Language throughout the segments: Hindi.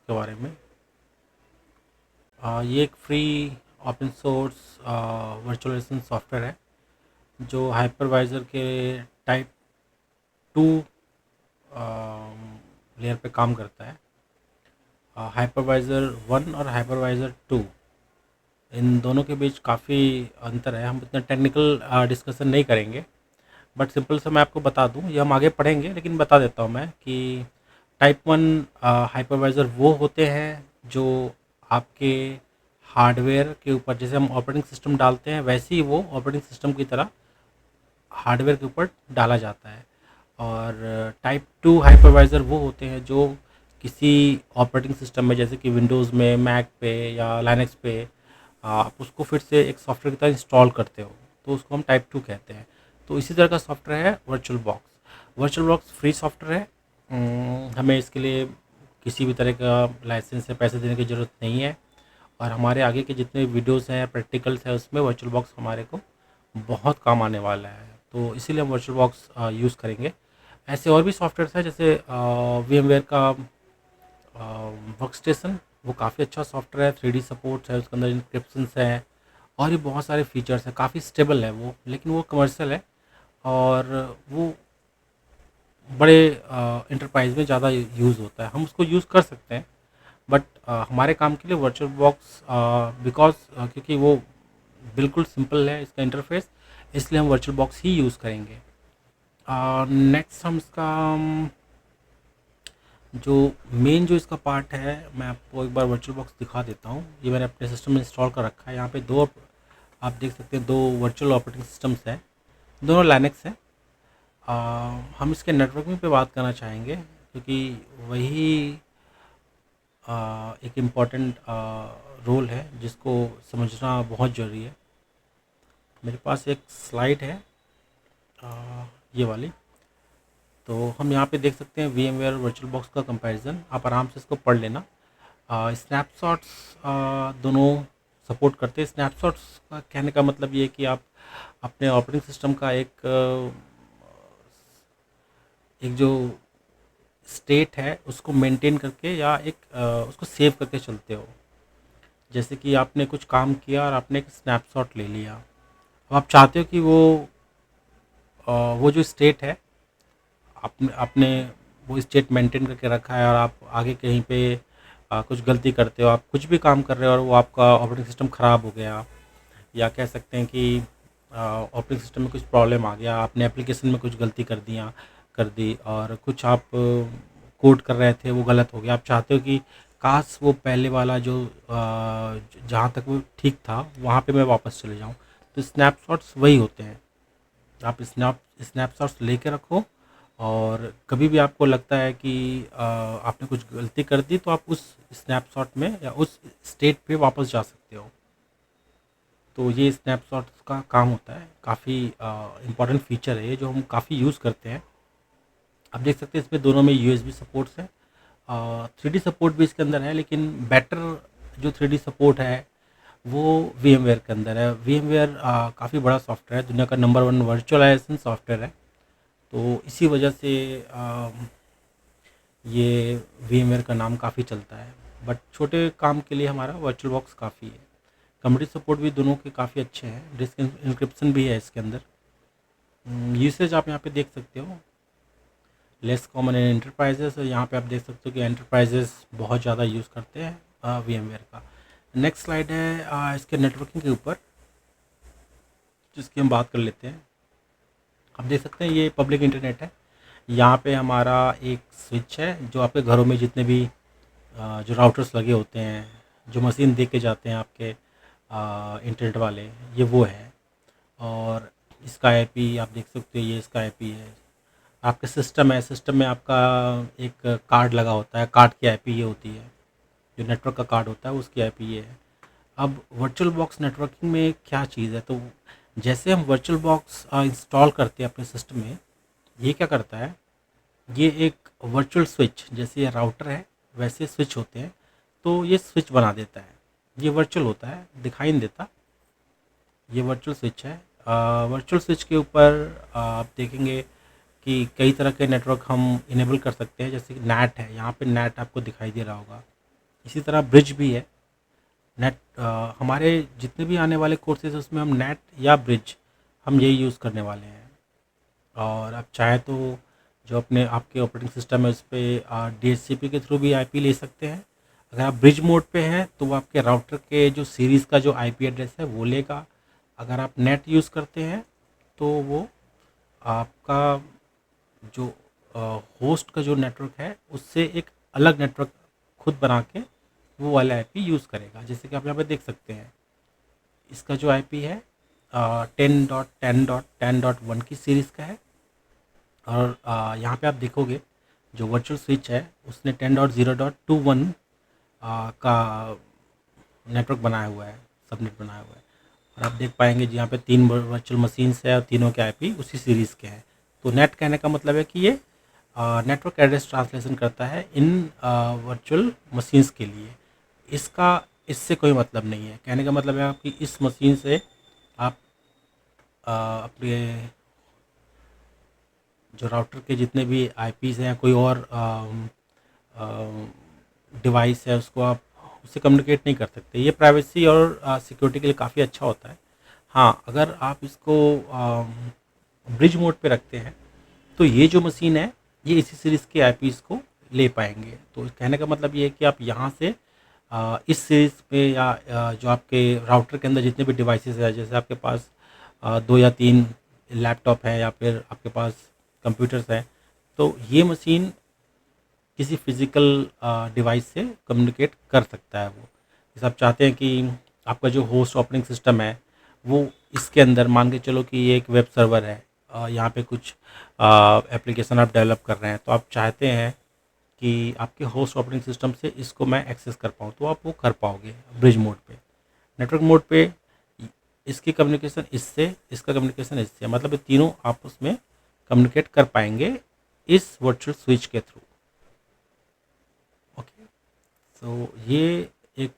के बारे में। ये एक free open source virtualization software है जो हाइपरवाइज़र के टाइप 2 लेयर पे काम करता है। हाइपरवाइज़र 1 और हाइपरवाइज़र 2, इन दोनों के बीच काफ़ी अंतर है। हम इतना टेक्निकल डिस्कशन नहीं करेंगे, बट सिंपल से मैं आपको बता दूं, ये हम आगे पढ़ेंगे लेकिन बता देता हूं मैं कि टाइप 1 हाइपरवाइज़र वो होते हैं जो आपके हार्डवेयर के ऊपर, जैसे हम ऑपरेटिंग सिस्टम डालते हैं वैसे ही वो ऑपरेटिंग सिस्टम की तरह हार्डवेयर के ऊपर डाला जाता है। और टाइप 2 हाइपरवाइज़र वो होते हैं जो किसी ऑपरेटिंग सिस्टम में, जैसे कि विंडोज़ में, मैक पे या लाइनक्स पे, आप उसको फिर से एक सॉफ्टवेयर की तरह इंस्टॉल करते हो, तो उसको हम टाइप 2 कहते हैं। तो इसी तरह का सॉफ्टवेयर है virtual box. Virtual box free software है। हमें इसके लिए किसी भी तरह का लाइसेंस या पैसे देने की ज़रूरत नहीं है। और हमारे आगे के जितने वीडियोस हैं, प्रैक्टिकल्स हैं, उसमें वर्चुअल बॉक्स हमारे को बहुत काम आने वाला है, तो इसीलिए हम वर्चुअल बॉक्स यूज़ करेंगे। ऐसे और भी सॉफ्टवेयर हैं, जैसे VMware का वर्क स्टेशन, वो काफ़ी अच्छा सॉफ्टवेयर है। 3D सपोर्ट्स है, उसके अंदर इंक्रिप्शंस है और भी बहुत सारे फीचर्स हैं। काफ़ी स्टेबल है वो, लेकिन वो कमर्शियल है और वो बड़े इंटरप्राइज में ज़्यादा यूज़ होता है। हम उसको यूज़ कर सकते हैं, बट हमारे काम के लिए वर्चुअल बॉक्स, बिकॉज क्योंकि वो बिल्कुल सिंपल है इसका इंटरफेस, इसलिए हम वर्चुअल बॉक्स ही यूज़ करेंगे। नेक्स्ट हम इसका जो मेन जो इसका पार्ट है, मैं आपको एक बार वर्चुअल बॉक्स दिखा देता हूँ। ये मैंने अपने सिस्टम में इंस्टॉल कर रखा है। यहाँ पे दो, आप देख सकते हैं, दो वर्चुअल ऑपरेटिंग सिस्टम्स हैं, दोनों लाइनक्स हैं। हम इसके नेटवर्किंग पे बात करना चाहेंगे क्योंकि वही एक इम्पॉर्टेंट रोल है जिसको समझना बहुत ज़रूरी है। मेरे पास एक स्लाइड है, ये वाली। तो हम यहाँ पे देख सकते हैं VMware वर्चुअल बॉक्स का कंपैरिजन। आप आराम से इसको पढ़ लेना। स्नैपशॉट्स दोनों सपोर्ट करते हैं। स्नैपशॉट्स का कहने का मतलब ये है कि आप अपने ऑपरेटिंग सिस्टम का एक जो स्टेट है उसको मेंटेन करके या उसको सेव करके चलते हो। जैसे कि आपने कुछ काम किया और आपने एक स्नैपशॉट ले लिया, अब आप चाहते हो कि वो जो स्टेट है, आपने आपने वो स्टेट मेंटेन करके रखा है और आप आगे कहीं पे कुछ गलती करते हो, आप कुछ भी काम कर रहे हो और वो आपका ऑपरेटिंग सिस्टम ख़राब हो गया, या कह सकते हैं कि ऑपरेटिंग सिस्टम में कुछ प्रॉब्लम आ गया, आपने एप्लीकेशन में कुछ गलती कर दी और कुछ आप कोड कर रहे थे वो गलत हो गया। आप चाहते हो कि काश वो पहले वाला जो जहाँ तक वो ठीक था वहाँ पे मैं वापस चले जाऊँ। तो स्नैपशॉट्स वही होते हैं। आप स्नैपशॉट्स लेके रखो और कभी भी आपको लगता है कि आपने कुछ गलती कर दी तो आप उस स्नैपशॉट में या उस स्टेट पे वापस जा सकते हो। तो ये स्नैपशॉट्स का काम होता है। काफ़ी इम्पॉर्टेंट फीचर है ये, जो हम काफ़ी यूज़ करते हैं। आप देख सकते हैं इसमें दोनों में USB सपोर्ट्स है। 3D सपोर्ट भी इसके अंदर है, लेकिन बेटर जो 3D सपोर्ट है वो VMware के अंदर है। VMware काफ़ी बड़ा सॉफ्टवेयर है, दुनिया का नंबर 1 वर्चुअलाइजेशन सॉफ्टवेयर है। तो इसी वजह से ये VMware का नाम काफ़ी चलता है। बट छोटे काम के लिए हमारा वर्चुअल बॉक्स काफ़ी है। कम्युनिटी सपोर्ट भी दोनों के काफ़ी अच्छे हैं। डिस्क इंक्रिप्शन भी है इसके अंदर। यूसेज आप यहाँ पे देख सकते हो, लेस कॉमन इन एंटरप्राइजेस। यहाँ पे आप देख सकते हो कि एंटरप्राइजेस बहुत ज़्यादा यूज़ करते हैं VMware का। नेक्स्ट स्लाइड है इसके नेटवर्किंग के ऊपर, जिसकी हम बात कर लेते हैं। आप देख सकते हैं ये पब्लिक इंटरनेट है। यहाँ पे हमारा एक स्विच है जो आपके घरों में जितने भी जो राउटर्स लगे होते हैं, जो मशीन दे के जाते हैं आपके इंटरनेट वाले, ये वो है। और इसका IP आप देख सकते हो, ये इसका IP है। आपके सिस्टम है, सिस्टम में आपका एक कार्ड लगा होता है, कार्ड की IP ये होती है। जो नेटवर्क का कार्ड होता है उसकी IP ये है। अब वर्चुअल बॉक्स नेटवर्किंग में क्या चीज़ है, तो जैसे हम वर्चुअल बॉक्स इंस्टॉल करते हैं अपने सिस्टम में, ये क्या करता है, ये एक वर्चुअल स्विच, जैसे ये राउटर है वैसे स्विच होते हैं, तो ये स्विच बना देता है। ये वर्चुअल होता है, दिखाई नहीं देता। ये वर्चुअल स्विच है। वर्चुअल स्विच के ऊपर आप देखेंगे कि कई तरह के नेटवर्क हम इनेबल कर सकते हैं। जैसे कि नैट है, यहाँ पे नैट आपको दिखाई दे रहा होगा। इसी तरह ब्रिज भी है। नेट हमारे जितने भी आने वाले कोर्सेज हैं उसमें हम नेट या ब्रिज हम यही यूज़ करने वाले हैं। और आप चाहें तो जो अपने आपके ऑपरेटिंग सिस्टम है उस पर DHCP के थ्रू भी आईपी ले सकते हैं। अगर आप ब्रिज मोड पे हैं तो वो आपके राउटर के जो सीरीज़ का जो आईपी एड्रेस है वो लेगा। अगर आप नेट यूज़ करते हैं तो वो आपका जो होस्ट का जो नेटवर्क है उससे एक अलग नेटवर्क खुद बना के वो वाला आईपी यूज़ करेगा। जैसे कि आप यहाँ पे देख सकते हैं, इसका जो आईपी है 10.10.10.1 की सीरीज़ का है। और यहाँ पे आप देखोगे जो वर्चुअल स्विच है उसने 10.0.21 का नेटवर्क बनाया हुआ है, सबनेट बनाया हुआ है। और आप देख पाएंगे जी यहाँ पे 3 वर्चुअल मशीन्स है और तीनों के आईपी उसी सीरीज़ के हैं। तो नेट कहने का मतलब है कि ये नेटवर्क एड्रेस ट्रांसलेशन करता है इन वर्चुअल मशीन्स के लिए। इसका इससे कोई मतलब नहीं है। कहने का मतलब है आपकी इस मशीन से आप अपने जो राउटर के जितने भी आईपीज़ हैं, कोई और डिवाइस है, उसको आप उससे कम्युनिकेट नहीं कर सकते। ये प्राइवेसी और सिक्योरिटी के लिए काफ़ी अच्छा होता है। हाँ, अगर आप इसको ब्रिज मोड पे रखते हैं तो ये जो मशीन है ये इसी सीरीज़ के आईपीज़ को ले पाएंगे। तो कहने का मतलब ये है कि आप यहाँ से इस सीरीज़ पे या जो आपके राउटर के अंदर जितने भी डिवाइसेस है, जैसे आपके पास 2 या 3 लैपटॉप हैं या फिर आपके पास कंप्यूटर्स हैं, तो ये मशीन किसी फिज़िकल डिवाइस से कम्युनिकेट कर सकता है वो। जैसे आप चाहते हैं कि आपका जो होस्ट ऑपरेटिंग सिस्टम है वो इसके अंदर मान के चलो कि ये एक वेब सर्वर है, यहाँ पे कुछ एप्लीकेशन आप डेवलप कर रहे हैं, तो आप चाहते हैं कि आपके होस्ट ऑपरेटिंग सिस्टम से इसको मैं एक्सेस कर पाऊँ, तो आप वो कर पाओगे ब्रिज मोड पे। नेटवर्क मोड पे इसकी कम्युनिकेशन इससे, इसका कम्युनिकेशन इससे, मतलब ये तीनों आपस में कम्युनिकेट कर पाएंगे इस वर्चुअल स्विच के थ्रू। ओके, तो ये एक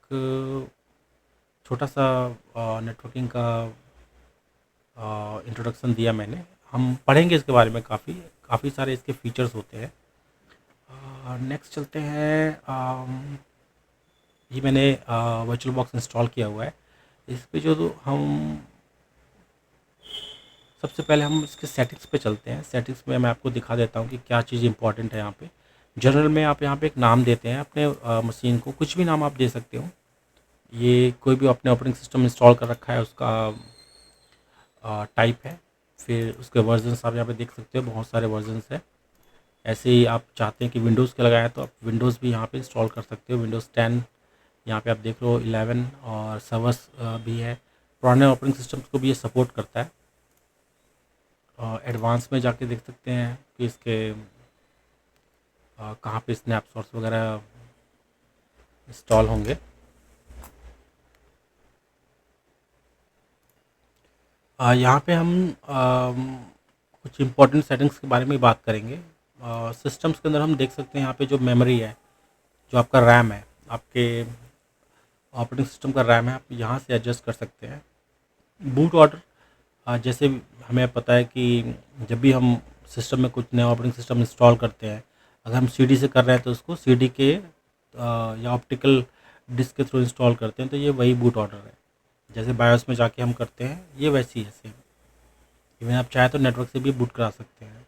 छोटा सा नेटवर्किंग का इंट्रोडक्शन दिया मैंने। हम पढ़ेंगे इसके बारे में, काफ़ी काफ़ी सारे इसके फीचर्स होते हैं। नेक्स्ट चलते हैं। ये मैंने वर्चुअल बॉक्स इंस्टॉल किया हुआ है। इस पे जो हम सबसे पहले हम इसके सेटिंग्स पे चलते हैं। सेटिंग्स में मैं आपको दिखा देता हूँ कि क्या चीज़ इंपॉर्टेंट है यहाँ पे। जनरल में आप यहाँ पे एक नाम देते हैं अपने मशीन को, कुछ भी नाम आप दे सकते हो। ये कोई भी अपने ऑपरेटिंग सिस्टम इंस्टॉल कर रखा है उसका टाइप है। फिर उसके वर्जन्स आप यहाँ पे देख सकते हो, बहुत सारे वर्जन्स है। ऐसे ही आप चाहते हैं कि विंडोज़ के लगाएं तो आप विंडोज़ भी यहाँ पे इंस्टॉल कर सकते हो। विंडोज़ 10 यहाँ पे आप देख लो, 11 और सर्वर्स भी है। पुराने ऑपरेटिंग सिस्टम्स को भी ये सपोर्ट करता है। एडवांस में जाके देख सकते हैं कि इसके कहाँ पे स्नैपशॉट्स वगैरह इंस्टॉल होंगे। यहाँ पे हम कुछ इम्पोर्टेंट सेटिंग्स के बारे में बात करेंगे। सिस्टम्स के अंदर हम देख सकते हैं यहाँ पे जो मेमोरी है, जो आपका रैम है, आपके ऑपरेटिंग सिस्टम का रैम है, आप यहाँ से एडजस्ट कर सकते हैं। बूट ऑर्डर, जैसे हमें पता है कि जब भी हम सिस्टम में कुछ नया ऑपरेटिंग सिस्टम इंस्टॉल करते हैं, अगर हम सीडी से कर रहे हैं तो उसको सीडी के या ऑप्टिकल डिस्क के थ्रू इंस्टॉल करते हैं, तो ये वही बूट ऑर्डर है। जैसे बायोस में जाके हम करते हैं, ये वैसी है सेम। इवन आप चाहे तो नेटवर्क से भी बूट करा सकते हैं।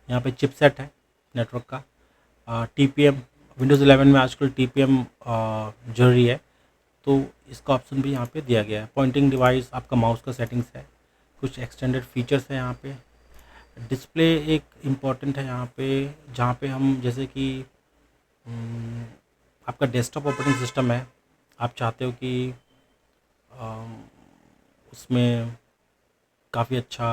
यहाँ पे चिपसेट है नेटवर्क का। TPM, विंडोज़ 11 में आजकल TPM जरूरी है, तो इसका ऑप्शन भी यहाँ पे दिया गया है। पॉइंटिंग डिवाइस, आपका माउस का सेटिंग्स है। कुछ एक्सटेंडेड फीचर्स है यहाँ पे। डिस्प्ले एक इम्पॉर्टेंट है यहाँ पे, जहाँ पे हम जैसे कि आपका डेस्कटॉप ऑपरेटिंग सिस्टम है, आप चाहते हो कि उसमें काफ़ी अच्छा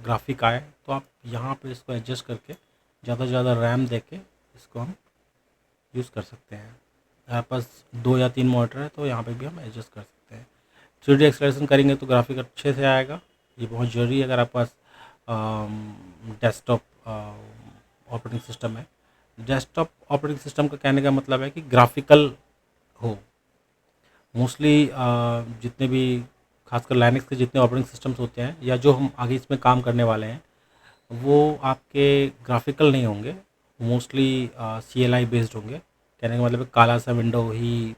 ग्राफिक आए, तो आप यहाँ पे इसको एडजस्ट करके ज़्यादा से ज़्यादा रैम दे के इसको हम यूज़ कर सकते हैं। हमारे पास 2 या 3 मॉनिटर है तो यहाँ पे भी हम एडजस्ट कर सकते हैं। 3D एक्सलेशन करेंगे तो ग्राफिक अच्छे से आएगा। ये बहुत ज़रूरी है अगर आपके पास डेस्कटॉप ऑपरेटिंग सिस्टम है। डेस्कटॉप ऑपरेटिंग सिस्टम का कहने का मतलब है कि ग्राफिकल हो। मोस्टली जितने भी खासकर लाइनक्स के जितने ऑपरेटिंग सिस्टम्स होते हैं या जो हम आगे इसमें काम करने वाले हैं, वो आपके ग्राफिकल नहीं होंगे, मोस्टली CLI बेस्ड होंगे। कहने का मतलब है काला सा विंडो ही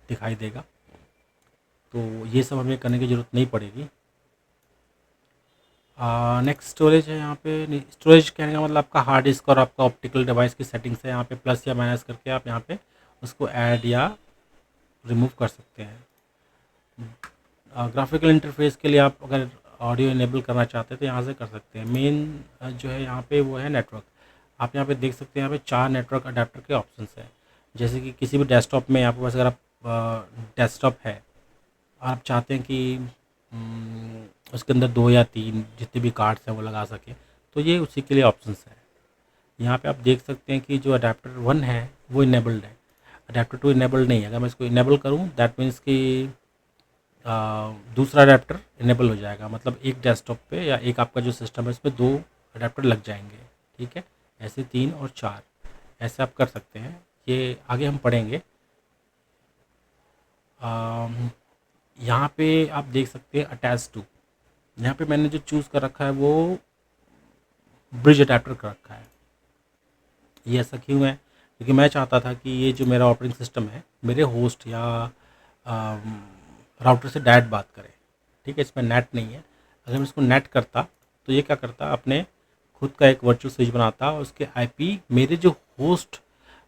दिखाई देगा। तो ये सब हमें करने की ज़रूरत नहीं पड़ेगी। नेक्स्ट स्टोरेज है यहाँ पे। स्टोरेज कहने का मतलब आपका हार्ड डिस्क और आपका ऑप्टिकल डिवाइस की सेटिंग्स है। यहाँ पे प्लस या माइनस करके आप यहाँ पे उसको ऐड या रिमूव कर सकते हैं। ग्राफिकल इंटरफेस के लिए आप अगर ऑडियो इनेबल करना चाहते हैं तो यहाँ से कर सकते हैं। मेन जो है यहाँ पे वो है नेटवर्क। आप यहाँ पे देख सकते हैं, यहाँ पे 4 नेटवर्क अडेप्टर के ऑप्शंस हैं। जैसे कि किसी भी डेस्कटॉप में आपके पास अगर आप डेस्कटॉप है और आप चाहते हैं कि उसके अंदर 2 या 3 जितने भी कार्ड्स हैं वो लगा सकें, तो ये उसी के लिए ऑप्शंस है। यहाँ पे आप देख सकते हैं कि जो अडेप्टर 1 है वो इनेबल्ड है, अडेप्टर 2 इनेबल्ड नहीं है। अगर मैं इसको इनेबल करूँ दैट मीन्स कि दूसरा अडेप्टर इनेबल हो जाएगा, मतलब एक डेस्कटॉप पे या एक आपका जो सिस्टम है उसमें 2 अडेप्टर लग जाएंगे। ठीक है, ऐसे 3 और 4 ऐसे आप कर सकते हैं। ये आगे हम पढ़ेंगे। यहाँ पे आप देख सकते हैं अटैच टू। यहाँ पे मैंने जो चूज़ कर रखा है वो ब्रिज अडेप्टर कर रखा है। ये ऐसा क्यों है? क्योंकि मैं चाहता था कि ये जो मेरा ऑपरेटिंग सिस्टम है मेरे होस्ट या राउटर से डायरेक्ट बात करे। ठीक है, इसमें नेट नहीं है। अगर मैं इसको नेट करता तो ये क्या करता, अपने खुद का एक वर्चुअल स्विच बनाता और उसके आईपी मेरे जो होस्ट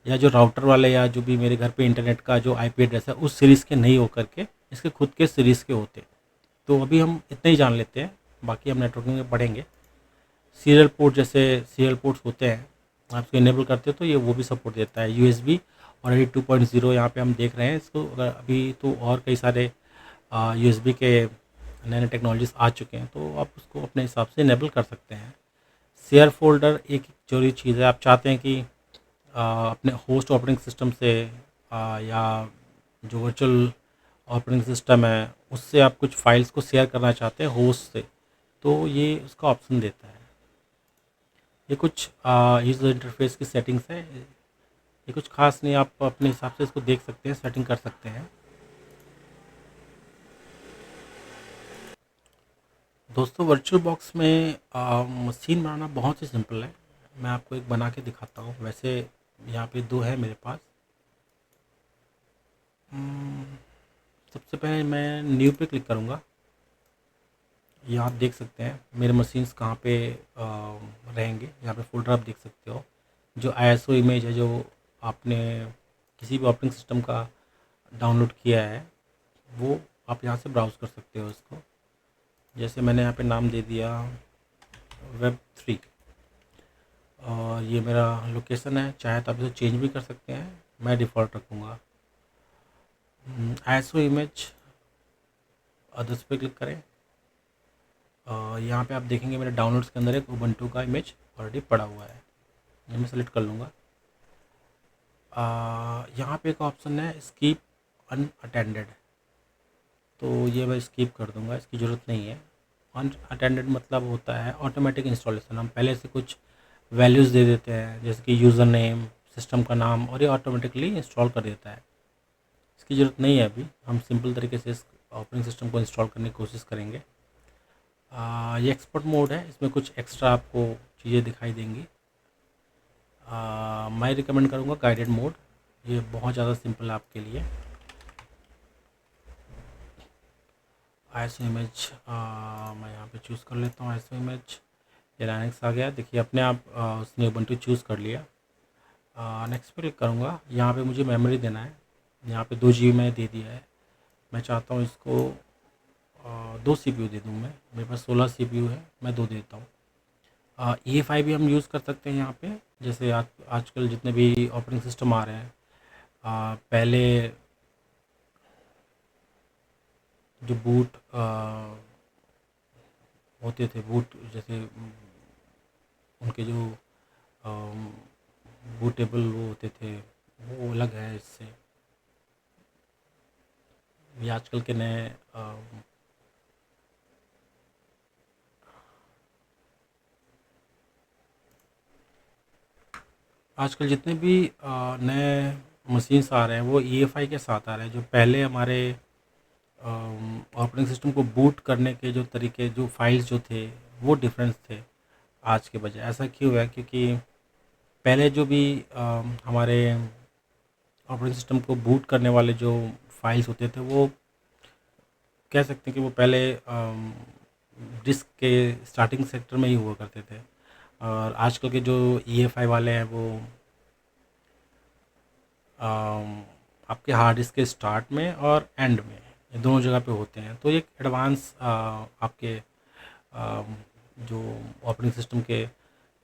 या जो राउटर वाले या जो भी मेरे घर पे इंटरनेट का जो आईपी एड्रेस है उस सीरीज़ के नहीं होकर के इसके खुद के सीरीज़ के होते। तो अभी हम इतना ही जान लेते हैं, बाकी हम नेटवर्किंग में पढ़ेंगे। सीरियल पोर्ट, जैसे सीरियल पोर्ट्स होते हैं आप इसको इनेबल करते हो तो ये वो भी सपोर्ट देता है। यूएसबी और ये 2.0 यहाँ पे हम देख रहे हैं इसको। अगर अभी तो और कई सारे यूएसबी के नए नए टेक्नोलॉजीज आ चुके हैं तो आप उसको अपने हिसाब से इनेबल कर सकते हैं। शेयर फोल्डर एक जरूरी चीज़ है। आप चाहते हैं कि अपने होस्ट ऑपरेटिंग सिस्टम से या जो वर्चुअल ऑपरेटिंग सिस्टम है उससे आप कुछ फाइल्स को शेयर करना चाहते हैं होस्ट से, तो ये उसका ऑप्शन देता है। ये कुछ यूज़र इंटरफेस की सेटिंग्स है। ये कुछ खास नहीं, आप अपने हिसाब से इसको देख सकते हैं, सेटिंग कर सकते हैं। दोस्तों वर्चुअल बॉक्स में मशीन बनाना बहुत ही सिंपल है। मैं आपको एक बना के दिखाता हूँ। वैसे यहाँ पे 2 है मेरे पास। सबसे पहले मैं न्यू पे क्लिक करूँगा। यहाँ आप देख सकते हैं मेरे मशीन्स कहाँ पे रहेंगे। यहाँ पे फोल्डर आप देख सकते हो। जो आईएसओ इमेज है जो आपने किसी भी ऑपरेटिंग सिस्टम का डाउनलोड किया है वो आप यहाँ से ब्राउज़ कर सकते हो इसको। जैसे मैंने यहाँ पे नाम दे दिया Web3 और ये मेरा लोकेशन है। चाहे तो आप इसे चेंज भी कर सकते हैं, मैं डिफ़ॉल्ट रखूँगा। आईएसओ इमेज अदर्स पे क्लिक करें। यहाँ पे आप देखेंगे मेरे डाउनलोड्स के अंदर एक उबंटू का इमेज ऑलरेडी पड़ा हुआ है। ये मैं सेलेक्ट कर लूँगा। यहाँ पे एक ऑप्शन है स्कीप अनअटेंडेड, तो ये मैं स्कीप कर दूँगा, इसकी ज़रूरत नहीं है। अनअटेंडेड मतलब होता है ऑटोमेटिक इंस्टॉलेशन। हम पहले से कुछ वैल्यूज़ दे देते हैं जैसे कि यूज़र नेम, सिस्टम का नाम, और ये ऑटोमेटिकली इंस्टॉल कर देता है। इसकी ज़रूरत नहीं है। अभी हम सिंपल तरीके से इस ऑपरेटिंग सिस्टम को इंस्टॉल करने की कोशिश करेंगे। ये एक्सपर्ट मोड है, इसमें कुछ एक्स्ट्रा आपको चीज़ें दिखाई देंगी। मैं रिकमेंड करूँगा गाइडेड मोड, ये बहुत ज़्यादा सिंपल है आपके लिए। आईएसओ इमेज मैं यहाँ पे चूज़ कर लेता हूँ। आईएसओ इमेज ये लाइनक्स आ गया। देखिए अपने आप उसने उबंटू चूज़ कर लिया। नेक्स्ट पे क्लिक करूँगा। यहाँ पे मुझे मेमोरी देना है। यहाँ पे 2 GB मैंने दे दिया है। मैं चाहता हूँ इसको 2 CPU दे दूँ। मैं मेरे पास 16 CPU है, मैं 2 देता हूँ। EFI भी हम यूज़ कर सकते हैं यहाँ पे। जैसे आजकल जितने भी ऑपरेटिंग सिस्टम आ रहे हैं, पहले जो बूट होते थे, बूट जैसे उनके जो बूटेबल वो होते थे वो अलग है इससे। ये आजकल के नए आजकल जितने भी नए मशीन्स आ रहे हैं वो EFI के साथ आ रहे हैं। जो पहले हमारे ऑपरेटिंग सिस्टम को बूट करने के जो तरीके, जो फाइल्स जो थे वो डिफरेंस थे आज के बजाय। ऐसा क्यों है? क्योंकि पहले जो भी हमारे ऑपरेटिंग सिस्टम को बूट करने वाले जो फाइल्स होते थे वो कह सकते हैं कि वो पहले डिस्क के स्टार्टिंग सेक्टर में ही हुआ करते थे। और आजकल के जो EFI वाले हैं वो आपके हार्ड डिस्क के स्टार्ट में और एंड में, ये दोनों जगह पे होते हैं। तो एक एडवांस आपके जो ऑपरेटिंग सिस्टम के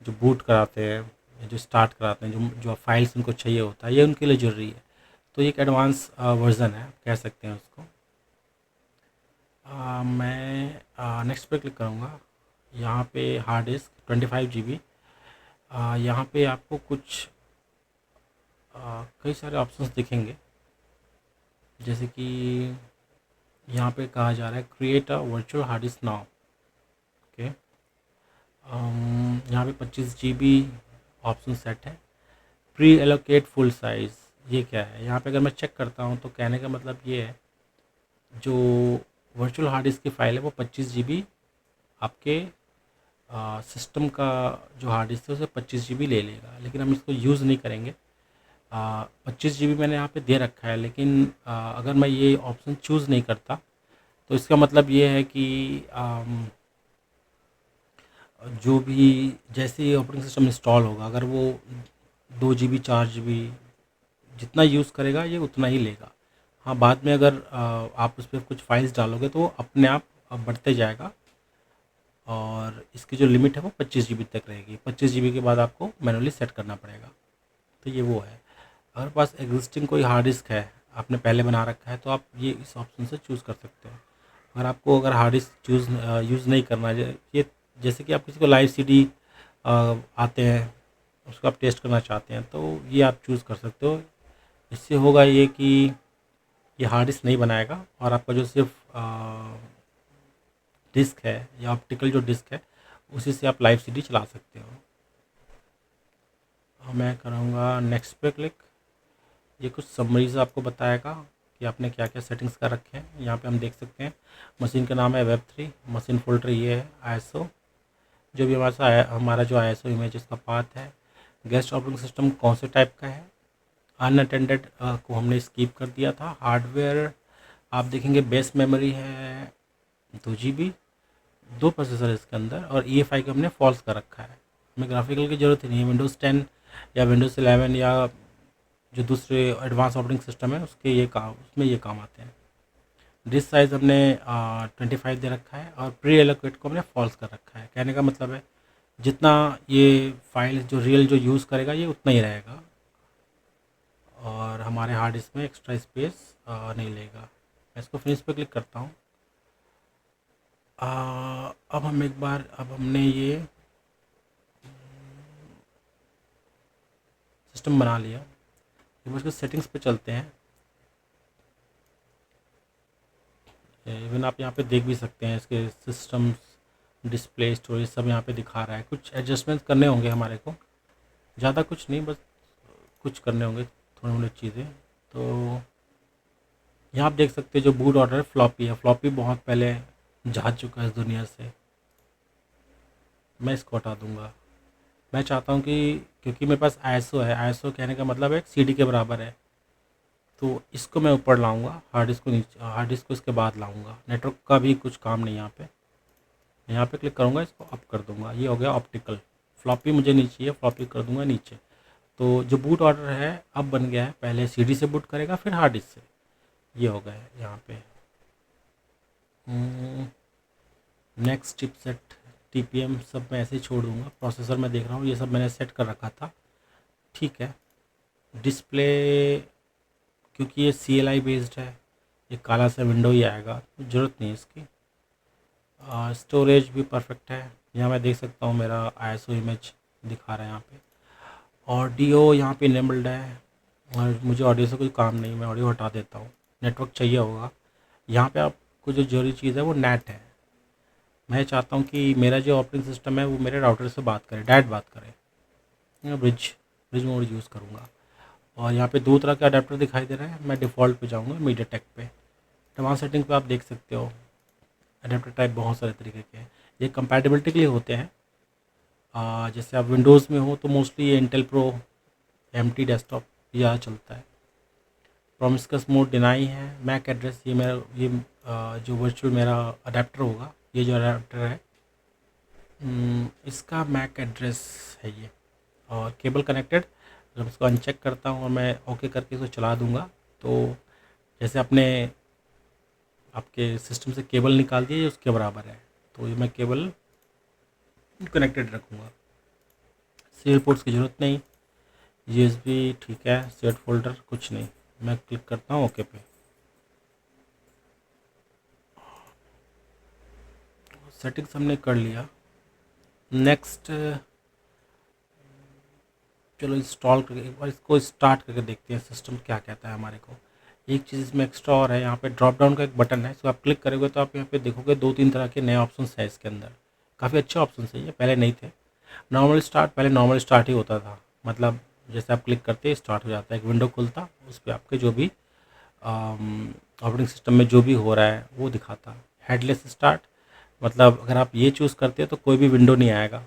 जो बूट कराते हैं, जो स्टार्ट कराते हैं, जो जो फाइल्स उनको चाहिए होता है, ये उनके लिए ज़रूरी है। तो ये एक एडवांस वर्ज़न है, कह सकते हैं उसको। मैं नेक्स्ट पे क्लिक करूँगा। यहाँ पे हार्ड डिस्क 25 GB। यहाँ पे आपको कुछ कई सारे ऑप्शंस दिखेंगे, जैसे कि यहाँ पे कहा जा रहा है create a virtual hard disk now. Okay, यहाँ पे 25 GB ऑप्शन सेट है। प्री एलोकेट फुल साइज़, ये क्या है? यहाँ पे अगर मैं चेक करता हूँ तो कहने का मतलब ये है, जो वर्चुअल हार्ड डिस्क की फ़ाइल है वो 25 GB आपके सिस्टम का जो हार्ड डिस्क है उसे 25 GB ले लेगा, लेकिन हम इसको यूज़ नहीं करेंगे। 25 GB मैंने यहाँ पे दे रखा है, लेकिन अगर मैं ये ऑप्शन चूज़ नहीं करता तो इसका मतलब ये है कि जो भी जैसे ही ऑपरेटिंग सिस्टम इंस्टॉल होगा, अगर वो 2 GB 4 GB जितना यूज़ करेगा ये उतना ही लेगा। हाँ, बाद में अगर आप उस पर कुछ फाइल्स डालोगे तो वो अपने आप बढ़ते जाएगा, और इसकी जो लिमिट है वो 25 GB तक रहेगी। 25 GB के बाद आपको मैनुअली सेट करना पड़ेगा। तो ये वो है। अगर पास एग्जिस्टिंग कोई हार्ड डिस्क है, आपने पहले बना रखा है, तो आप ये इस ऑप्शन से चूज़ कर सकते हो। अगर हार्ड डिस्क यूज़ नहीं करना है, ये जैसे कि आप किसी को लाइव CD आते हैं, उसको आप टेस्ट करना चाहते हैं, तो ये आप चूज़ कर सकते हो। इससे होगा ये कि ये हार्ड डिस्क नहीं बनाएगा, और आपका जो सिर्फ डिस्क है या ऑप्टिकल जो डिस्क है उसी से आप लाइव CD चला सकते हो। मैं करूँगा नेक्स्ट पे क्लिक। ये कुछ समरीज आपको बताएगा कि आपने क्या क्या सेटिंग्स कर रखे हैं। यहाँ पे हम देख सकते हैं मशीन का नाम है Web3, मशीन फोल्डर ये है ISO, जो भी हमारा जो ISO इमेज इसका पाथ है। गेस्ट ऑपरेटिंग सिस्टम कौन से टाइप का है, अनअटेंडेड को हमने स्किप कर दिया था। हार्डवेयर आप देखेंगे बेस मेमोरी है 2 GB, 2 प्रोसेसर इसके अंदर, और EFI को हमने फॉल्स कर रखा है। हमें ग्राफिकल की ज़रूरत ही नहीं है। विंडोज़ 10 या विंडोज़ 11 या जो दूसरे एडवांस ऑपरेटिंग सिस्टम है उसमें ये काम आते हैं। डिस्क साइज़ हमने 25 दे रखा है, और प्री एलोकेट को हमने फॉल्स कर रखा है। कहने का मतलब है जितना ये फाइल जो जो यूज़ करेगा ये उतना ही रहेगा, और हमारे हार्ड डिस्क में एक्स्ट्रा स्पेस नहीं लेगा। मैं इसको फिनिश पे क्लिक करता हूँ। अब हमने ये सिस्टम बना लिया। अब इसके सेटिंग्स पे चलते हैं। इवन आप यहाँ पे देख भी सकते हैं इसके सिस्टम्स, डिस्प्ले, स्टोरेज सब यहाँ पे दिखा रहा है। कुछ एडजस्टमेंट करने होंगे हमारे को, ज़्यादा कुछ नहीं, बस कुछ करने होंगे थोड़ी मोड़ी चीज़ें। तो यहाँ आप देख सकते हैं जो बूट ऑर्डर है फ्लॉपी है। फ्लॉपी बहुत पहले जा चुका है इस दुनिया से। मैं इसको हटा दूँगा। मैं चाहता हूँ कि क्योंकि मेरे पास ISO है, ISO कहने का मतलब है एक CD के बराबर है, तो इसको मैं ऊपर लाऊंगा, हार्ड डिस्क को इसके बाद लाऊंगा। नेटवर्क का भी कुछ काम नहीं यहाँ पे क्लिक करूँगा, इसको अप कर दूँगा। ये हो गया ऑप्टिकल। फ्लॉपी मुझे नहीं चाहिए, फ्लॉपी कर दूँगा नीचे। तो जो बूट ऑर्डर है अब बन गया है, पहले CD से बूट करेगा फिर हार्ड डिस्क से। ये हो गया है यहाँ पे। नेक्स्ट चिपसेट, TPM सब मैं ऐसे ही छोड़ दूँगा। प्रोसेसर मैं देख रहा हूँ ये सब मैंने सेट कर रखा था, ठीक है। डिस्प्ले क्योंकि ये CLI बेस्ड है, ये काला सा विंडो ही आएगा, ज़रूरत नहीं है इसकी। स्टोरेज भी परफेक्ट है। यहाँ मैं देख सकता हूँ मेरा ISO इमेज दिखा रहा है यहाँ पे। ऑडियो यहाँ पे इनेबल्ड है, और मुझे ऑडियो से कोई काम नहीं, मैं ऑडियो हटा देता हूँ। नेटवर्क चाहिए होगा। यहाँ पे आपको जो जरूरी चीज़ है वो नेट है। मैं चाहता हूँ कि मेरा जो ऑपरेटिंग सिस्टम है वो मेरे राउटर से बात करे, डायरेक्ट बात करे। ब्रिज मोड यूज़ करूँगा। और यहाँ पे 2 तरह के अडेप्टर दिखाई दे रहे हैं। मैं डिफ़ॉल्ट पे जाऊँगा, मीडियाटेक पे। एडवांस सेटिंग पे आप देख सकते हो अडेप्टर टाइप बहुत सारे तरीके के हैं। ये कंपैटिबिलिटी के लिए होते हैं। जैसे आप विंडोज़ में हो तो मोस्टली ये इंटेल प्रो MT डेस्कटॉप ज़्यादा चलता है। प्रोमिस्कस मोड डिनाई है। मैक एड्रेस ये मेरा ये जो वर्चुअल मेरा अडेप्टर होगा, ये जो अडेप्टर है इसका मैक एड्रेस है ये। और केबल कनेक्टेड, जब इसको अनचेक करता हूँ और मैं ओके करके इसको चला दूँगा तो जैसे आपने आपके सिस्टम से केबल निकाल दिया, ये उसके बराबर है। तो ये मैं केबल कनेक्टेड रखूँगा। सीरियल पोर्ट्स की ज़रूरत नहीं, यूएसबी ठीक है, सेट फोल्डर कुछ नहीं। मैं क्लिक करता हूँ ओके पे। सेटिंग्स हमने कर लिया। नेक्स्ट चलो इंस्टॉल करके एक बार इसको स्टार्ट करके देखते हैं सिस्टम क्या कहता है हमारे को। एक चीज़ इसमें एक्स्ट्रा और है, यहाँ पे ड्रॉप डाउन का एक बटन है, इसको आप क्लिक करोगे तो आप यहाँ पे देखोगे 2-3 तरह के नए ऑप्शन है इसके अंदर। काफ़ी अच्छे ऑप्शन है ये, पहले नहीं थे। नॉर्मल स्टार्ट, पहले नॉर्मल स्टार्ट ही होता था, मतलब जैसे आप क्लिक करते ही स्टार्ट हो जाता है, एक विंडो खुलता, उस पर आपके जो भी ऑपरेटिंग सिस्टम में जो भी हो रहा है वो दिखाता। हेडलेस स्टार्ट मतलब अगर आप ये चूज़ करते हैं तो कोई भी विंडो नहीं आएगा,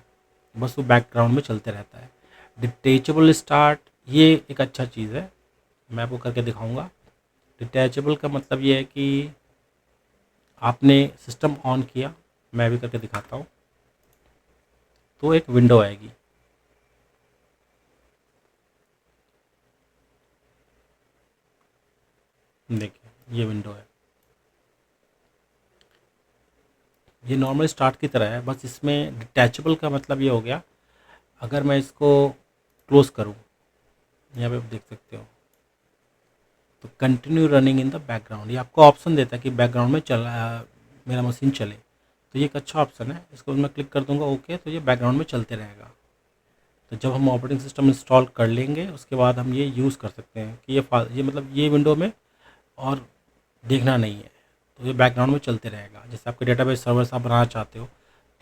बस वो बैकग्राउंड में चलते रहता है। डिटेचेबल स्टार्ट ये एक अच्छा चीज़ है, मैं आपको करके दिखाऊंगा। डिटैचेबल का मतलब ये है कि आपने सिस्टम ऑन किया, मैं भी करके दिखाता हूँ, तो एक विंडो आएगी। देखिए ये विंडो है, ये नॉर्मल स्टार्ट की तरह है, बस इसमें डिटैचेबल का मतलब ये हो गया, अगर मैं इसको क्लोज़ करूँ, यहाँ पे आप देख सकते हो, तो continue running in the background, ये आपको ऑप्शन देता है कि बैकग्राउंड में मेरा मशीन चले। तो ये एक अच्छा ऑप्शन है, इसको मैं क्लिक कर दूंगा ओके, तो ये बैकग्राउंड में चलते रहेगा। तो जब हम ऑपरेटिंग सिस्टम इंस्टॉल कर लेंगे उसके बाद हम ये यूज़ कर सकते हैं कि ये मतलब ये विंडो में और देखना नहीं है, तो ये बैकग्राउंड में चलते रहेगा। जैसे आपके डेटाबेस सर्वर्स आप बनाना चाहते हो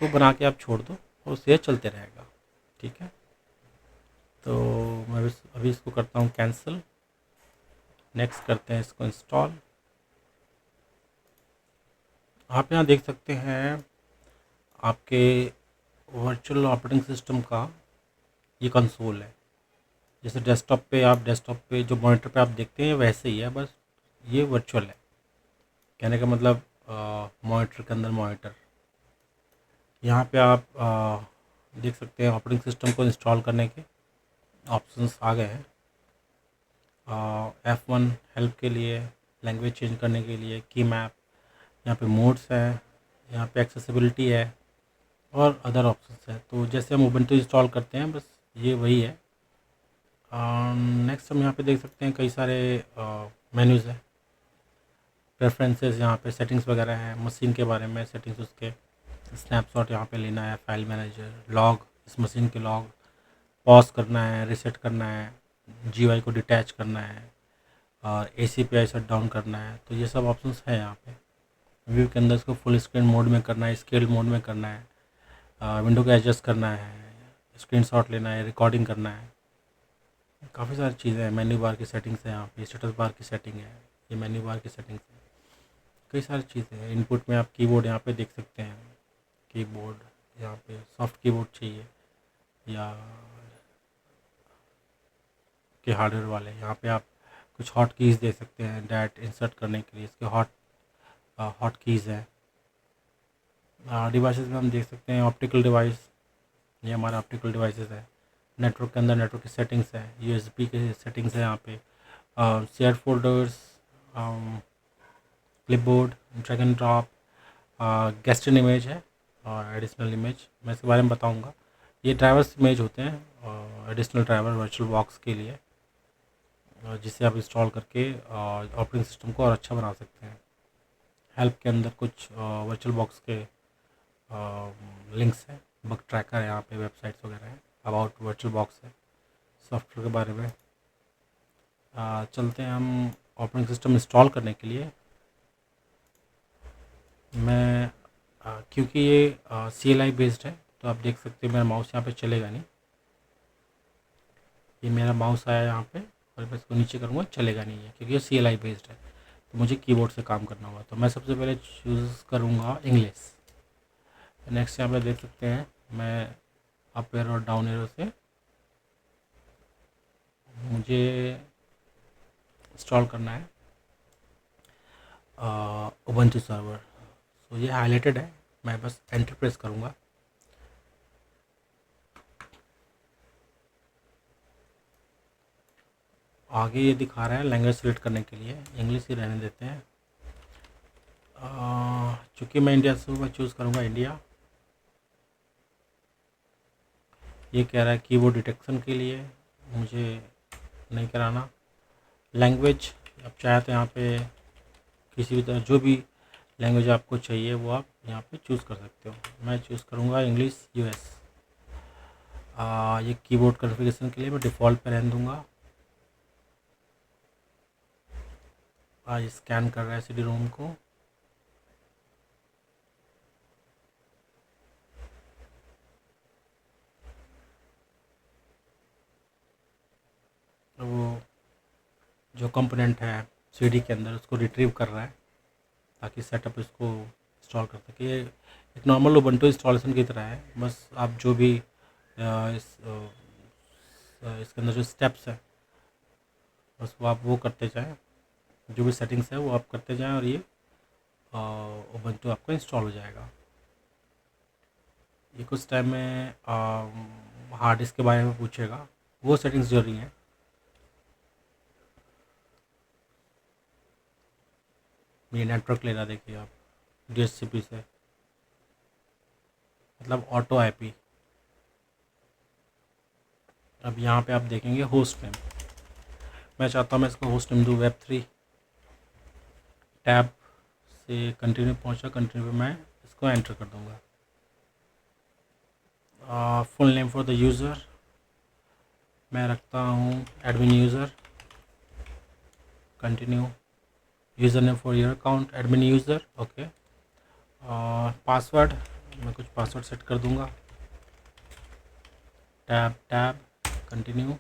तो बना के आप छोड़ दो और उससे चलते रहेगा। ठीक है, तो मैं अभी इसको करता हूँ कैंसिल। नेक्स्ट करते हैं इसको इंस्टॉल। आप यहाँ देख सकते हैं आपके वर्चुअल ऑपरेटिंग सिस्टम का ये कंसोल है। जैसे डेस्कटॉप पे जो मॉनिटर पे आप देखते हैं वैसे ही है, बस ये वर्चुअल है। कहने का मतलब मॉनिटर के अंदर मॉनिटर। यहाँ पे आप देख सकते हैं ऑपरेटिंग सिस्टम को इंस्टॉल करने के ऑप्शंस आ गए हैं। F1 हेल्प के लिए, लैंग्वेज चेंज करने के लिए, की मैप, यहाँ पे मोड्स है, यहाँ पे एक्सेसिबिलिटी है और अदर ऑप्शंस है। तो जैसे हम उबंटू इंस्टॉल करते हैं बस ये वही है। नेक्स्ट हम यहाँ पे देख सकते हैं कई सारे मेन्यूज़ है, प्रेफरेंसेस, यहाँ पे सेटिंग्स वगैरह हैं, मशीन के बारे में सेटिंग्स, उसके स्नैपशॉट यहाँ पे लेना है, फाइल मैनेजर, लॉग, इस मशीन के लॉग, पॉज करना है, रिसेट करना है, जीयूआई को डिटैच करना है और ACPI शट डाउन करना है। तो ये सब ऑप्शंस हैं यहाँ पे। व्यू के अंदर इसको फुल स्क्रीन मोड में करना है, स्केल मोड में करना है, विंडो को एडजस्ट करना है, स्क्रीनशॉट लेना है, रिकॉर्डिंग करना है, काफ़ी सारी चीज़ें हैं। मेन्यू बार की सेटिंग्स है, यहाँ पे स्टेटस बार की सेटिंग है, ये मेन्यू बार की सेटिंग्स है, कई सारी चीज़ें हैं। इनपुट में आप कीबोर्ड यहाँ पे देख सकते हैं, कीबोर्ड यहाँ पे सॉफ्ट कीबोर्ड चाहिए या के हार्डवेयर वाले, यहाँ पे आप कुछ हॉट कीज़ दे सकते हैं डैट इंसर्ट करने के लिए, इसके हॉट कीज़ हैं। डिवाइसेस में हम देख सकते हैं ऑप्टिकल डिवाइस, ये हमारा ऑप्टिकल डिवाइसेस है। नेटवर्क के अंदर नेटवर्क की सेटिंग्स है, USB के सेटिंग्स है यहाँ पे, share folders, clipboard, drag and drop, गेस्टन इमेज है और एडिशनल इमेज, मैं इसके बारे में बताऊंगा। ये ड्राइवर्स इमेज होते हैं, एडिशनल ड्राइवर वर्चुअल बॉक्स के लिए, जिसे आप इंस्टॉल करके ऑपरेटिंग सिस्टम को और अच्छा बना सकते हैं। हेल्प के अंदर कुछ वर्चुअल बॉक्स के लिंक्स हैं, बग ट्रैकर है यहाँ पे, वेबसाइट्स वगैरह है, अबाउट वर्चुअल बॉक्स है, सॉफ्टवेयर के बारे में। चलते हैं हम ऑपरेटिंग सिस्टम इंस्टॉल करने के लिए। मैं क्योंकि ये CLI बेस्ड है तो आप देख सकते हैं मेरा माउस यहाँ पे चलेगा नहीं, ये मेरा माउस आया यहाँ पे और मैं इसको नीचे करूँगा चलेगा नहीं है क्योंकि ये CLI बेस्ड है, तो मुझे कीबोर्ड से काम करना होगा। तो मैं सबसे पहले चूज़ करूँगा इंग्लिश। नेक्स्ट यहाँ पे देख सकते हैं मैं अप एरो और डाउन एरो से मुझे इंस्टॉल करना है उबंटू सर्वर। सो ये हाईलाइटेड है, मैं बस एंटर प्रेस करूँगा। आगे ये दिखा रहा है लैंग्वेज सेलेक्ट करने के लिए, इंग्लिश ही रहने देते हैं। चूँकि मैं इंडिया से हूँ, मैं चूज़ करूँगा इंडिया। ये कह रहा है कीबोर्ड डिटेक्शन के लिए, मुझे नहीं कराना। लैंग्वेज आप चाहे तो यहाँ पे किसी भी तरह जो भी लैंग्वेज आपको चाहिए वो आप यहाँ पे चूज़ कर सकते हो। मैं चूज़ करूँगा इंग्लिश यूएस। ये कीबोर्ड कॉन्फ़िगरेशन के लिए मैं डिफ़ॉल्ट पे रहने दूँगा। आज स्कैन कर रहा है सीडी रोम को। वो जो कंपोनेंट है सीडी के अंदर उसको रिट्रीव कर रहा है ताकि सेटअप इसको इंस्टॉल कर सके। ये एक नॉर्मल उबंटू इंस्टॉलेशन की तरह है, बस आप जो भी इसके अंदर जो स्टेप्स है बस वो आप वो करते जाएं, जो भी सेटिंग्स है वो आप करते जाएं और ये उबंटू आपका इंस्टॉल हो जाएगा। ये कुछ टाइम में हार्ड डिस्क के बारे में पूछेगा, वो सेटिंग्स जरूरी हैं। ये नेटवर्क ले रहा देखिए आप डीएचसीपी से, मतलब ऑटो आईपी। अब यहाँ पे आप देखेंगे होस्ट नेम, मैं चाहता हूँ मैं इसको होस्ट नेम दूँ वेब3। टैब से कंटिन्यू पहुँचा, कंटिन्यू पे मैं इसको एंटर कर दूँगा। Full name for the user मैं रखता हूँ admin user. Continue. User name for your account admin user, okay. Password मैं कुछ पासवर्ड सेट कर दूँगा। Tab tab continue.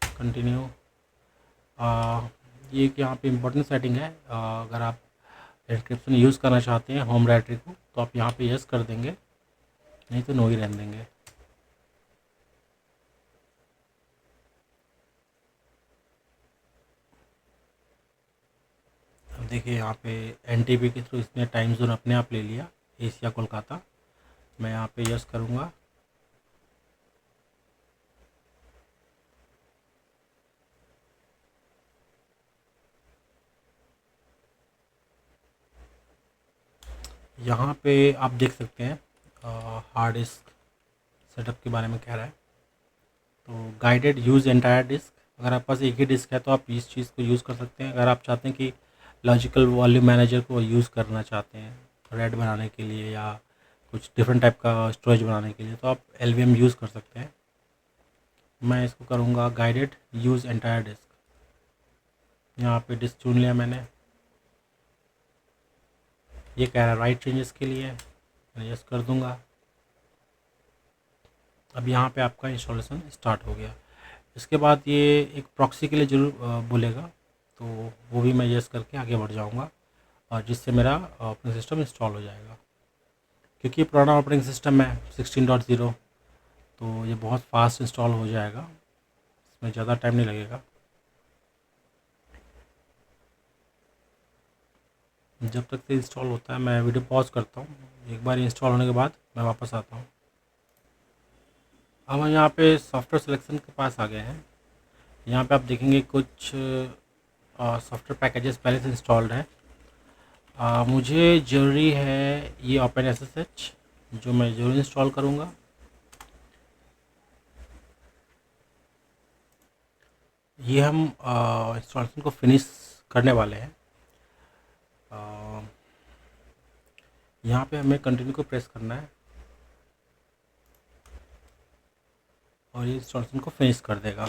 कंटिन्यू। ये एक यहाँ पे इम्पोर्टेंट सेटिंग है, अगर आप एन्क्रिप्शन यूज़ करना चाहते हैं होम डायरेक्टरी को तो आप यहाँ पे यस कर देंगे, नहीं तो नो ही रहने देंगे। अब देखिए यहाँ पे एनटीपी के थ्रू इसने टाइम जोन अपने आप ले लिया, एशिया कोलकाता। मैं यहाँ पे यस करूँगा। यहाँ पे आप देख सकते हैं हार्ड डिस्क सेटअप के बारे में कह रहा है। तो गाइडेड यूज़ एंटायर डिस्क, अगर आपके पास एक ही डिस्क है तो आप इस चीज़ को यूज़ कर सकते हैं। अगर आप चाहते हैं कि लॉजिकल वॉल्यूम मैनेजर को यूज़ करना चाहते हैं रेड बनाने के लिए या कुछ डिफरेंट टाइप का स्टोरेज बनाने के लिए तो आप एलवीएम यूज़ कर सकते हैं। मैं इसको करूँगा गाइडेड यूज़ एंटायर डिस्क। यहाँ पे डिस्क चुन लिया मैंने। ये कह रहा है राइट चेंजेस के लिए, मैं यस कर दूँगा। अब यहाँ पे आपका इंस्टॉलेशन स्टार्ट हो गया। इसके बाद ये एक प्रॉक्सी के लिए ज़रूर बोलेगा, तो वो भी मैं यस करके आगे बढ़ जाऊँगा और जिससे मेरा ऑपरेटिंग सिस्टम इंस्टॉल हो जाएगा। क्योंकि पुराना ऑपरेटिंग सिस्टम है 16.0, तो ये बहुत फास्ट इंस्टॉल हो जाएगा, इसमें ज़्यादा टाइम नहीं लगेगा। जब तक से इंस्टॉल होता है मैं वीडियो पॉज करता हूँ, एक बार इंस्टॉल होने के बाद मैं वापस आता हूँ। अब हम यहाँ पे सॉफ्टवेयर सिलेक्शन के पास आ गए हैं। यहाँ पे आप देखेंगे कुछ सॉफ्टवेयर पैकेजेस पहले से इंस्टॉल्ड है। मुझे ज़रूरी है ये ओपन एसएसएच, जो मैं ज़रूर इंस्टॉल करूँगा। ये हम इंस्टॉलेशन को फिनिश करने वाले हैं। यहाँ पे हमें कंटिन्यू को प्रेस करना है और ये इंस्टॉलेशन को फिनिश कर देगा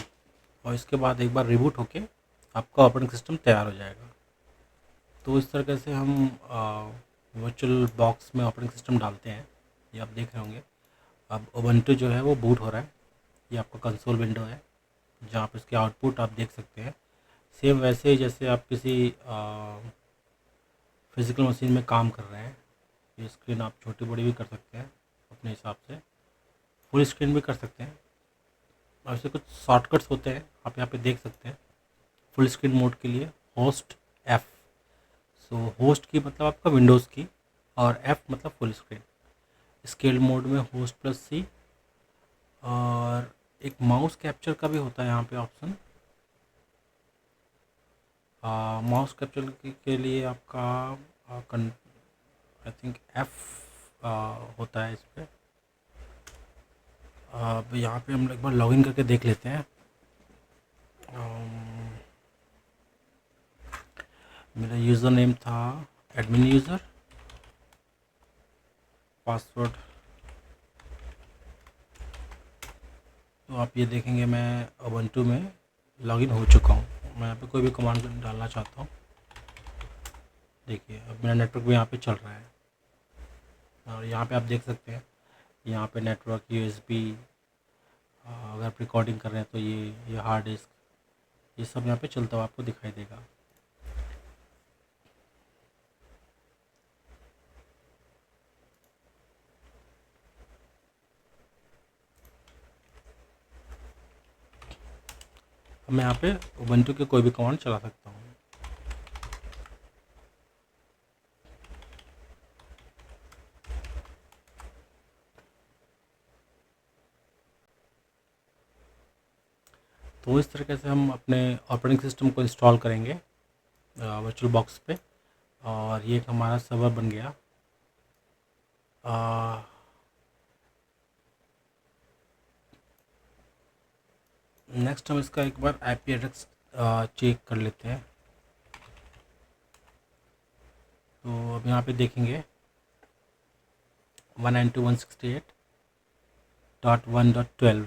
और इसके बाद एक बार रिबूट होके आपका ऑपरेटिंग सिस्टम तैयार हो जाएगा। तो इस तरीके से हम वर्चुअल बॉक्स में ऑपरेटिंग सिस्टम डालते हैं। ये आप देख रहे होंगे अब उबंटू जो है वो बूट हो रहा है। ये आपका कंसोल विंडो है जहाँ पे इसके आउटपुट आप देख सकते हैं। सेम वैसे ही जैसे आप किसी फिज़िकल मशीन में काम कर रहे हैं। ये स्क्रीन आप छोटी बड़ी भी कर सकते हैं अपने हिसाब से, फुल स्क्रीन भी कर सकते हैं। और इससे कुछ शॉर्टकट्स होते हैं, आप यहाँ पे देख सकते हैं। फुल स्क्रीन मोड के लिए होस्ट एफ, सो होस्ट की मतलब आपका विंडोज़ की, और एफ मतलब फुल स्क्रीन। स्केल मोड में होस्ट प्लस सी, और एक माउस कैप्चर का भी होता है यहाँ पे ऑप्शन। माउस कैप्चर के लिए आपका आई थिंक एफ होता है इस पर। अब यहाँ पे हम एक बार लॉगिन करके देख लेते हैं। मेरा यूज़र नेम था एडमिन यूज़र, पासवर्ड तो आप ये देखेंगे मैं उबंटू में लॉगिन हो चुका हूँ। मैं यहाँ पे कोई भी कमांड डालना चाहता हूँ। देखिए अब मेरा नेटवर्क भी यहाँ पे चल रहा है, और यहाँ पे आप देख सकते हैं यहाँ पे नेटवर्क, यूएसबी, अगर आप रिकॉर्डिंग कर रहे हैं तो ये हार्ड डिस्क, ये सब यहाँ पे चलता हुआ आपको दिखाई देगा। अब मैं यहाँ पे उबंटू के कोई भी कमांड चला सकता हूँ। तो इस तरीके से हम अपने ऑपरेटिंग सिस्टम को इंस्टॉल करेंगे वर्चुअल बॉक्स पे, और ये एक हमारा सर्वर बन गया। नेक्स्ट हम इसका एक बार आईपी एड्रेस चेक कर लेते हैं। तो अब यहाँ पे देखेंगे 192.168.1.12।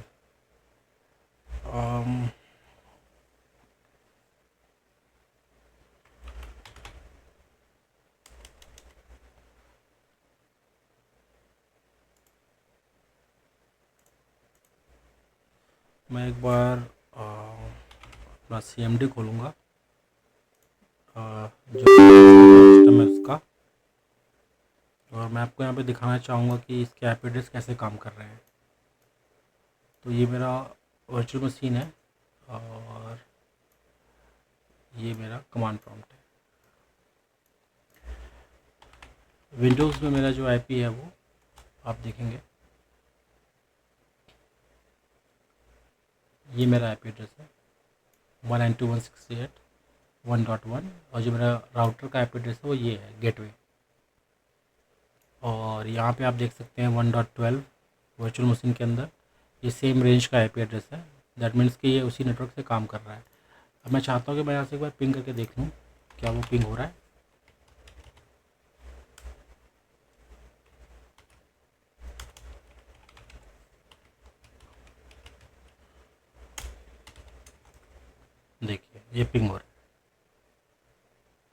मैं एक बार अपना CMD खोलूँगा, जो सिस्टम है उसका, और मैं आपको यहाँ पे दिखाना चाहूँगा कि इसके आईपी एड्रेस कैसे काम कर रहे हैं। तो ये मेरा वर्चुअल मशीन है, और ये मेरा कमांड प्रॉम्प्ट है। विंडोज़ में मेरा जो आईपी है वो आप देखेंगे, ये मेरा आईपी एड्रेस है 192.168.1.1, और जो मेरा राउटर का आईपी एड्रेस है वो ये है गेटवे। और यहाँ पे आप देख सकते हैं 1.12 वर्चुअल मशीन के अंदर ये सेम रेंज का आईपी एड्रेस है। दैट मीन्स कि ये उसी नेटवर्क से काम कर रहा है। अब मैं चाहता हूँ कि मैं यहाँ से एक बार पिंग करके देख लूँ क्या वो पिंग हो रहा है। देखिए ये पिंग हो रहा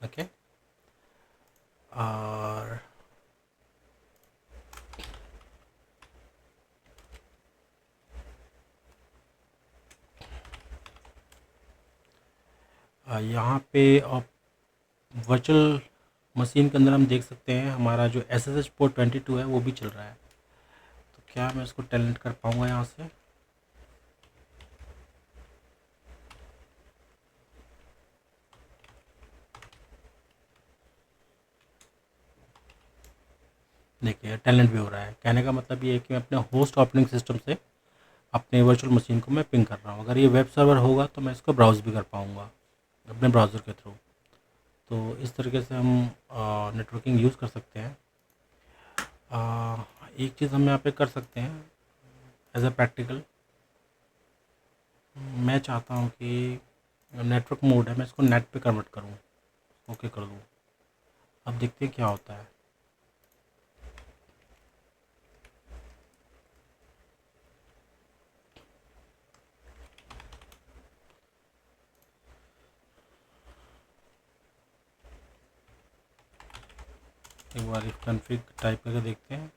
है। ओके, और यहाँ पे आप वर्चुअल मशीन के अंदर हम देख सकते हैं हमारा जो SSH पोर्ट 22 है वो भी चल रहा है। तो क्या मैं इसको टैलेंट कर पाऊँगा यहाँ से? देखिए टैलेंट भी हो रहा है। कहने का मतलब ये है कि मैं अपने होस्ट ऑपरेटिंग सिस्टम से अपने वर्चुअल मशीन को मैं पिंग कर रहा हूँ। अगर ये वेब सर्वर होगा तो मैं इसको ब्राउज़ भी कर पाऊँगा अपने ब्राउज़र के थ्रू। तो इस तरीके से हम नेटवर्किंग यूज़ कर सकते हैं। एक चीज़ हम यहाँ पे कर सकते हैं एज अ प्रैक्टिकल। मैं चाहता हूँ कि नेटवर्क मोड है, मैं इसको नेट पे कन्वर्ट करूँ, ओके कर दूँ। अब देखते हैं क्या होता है। एक बार इफ कन्फिग टाइप करके देखते हैं।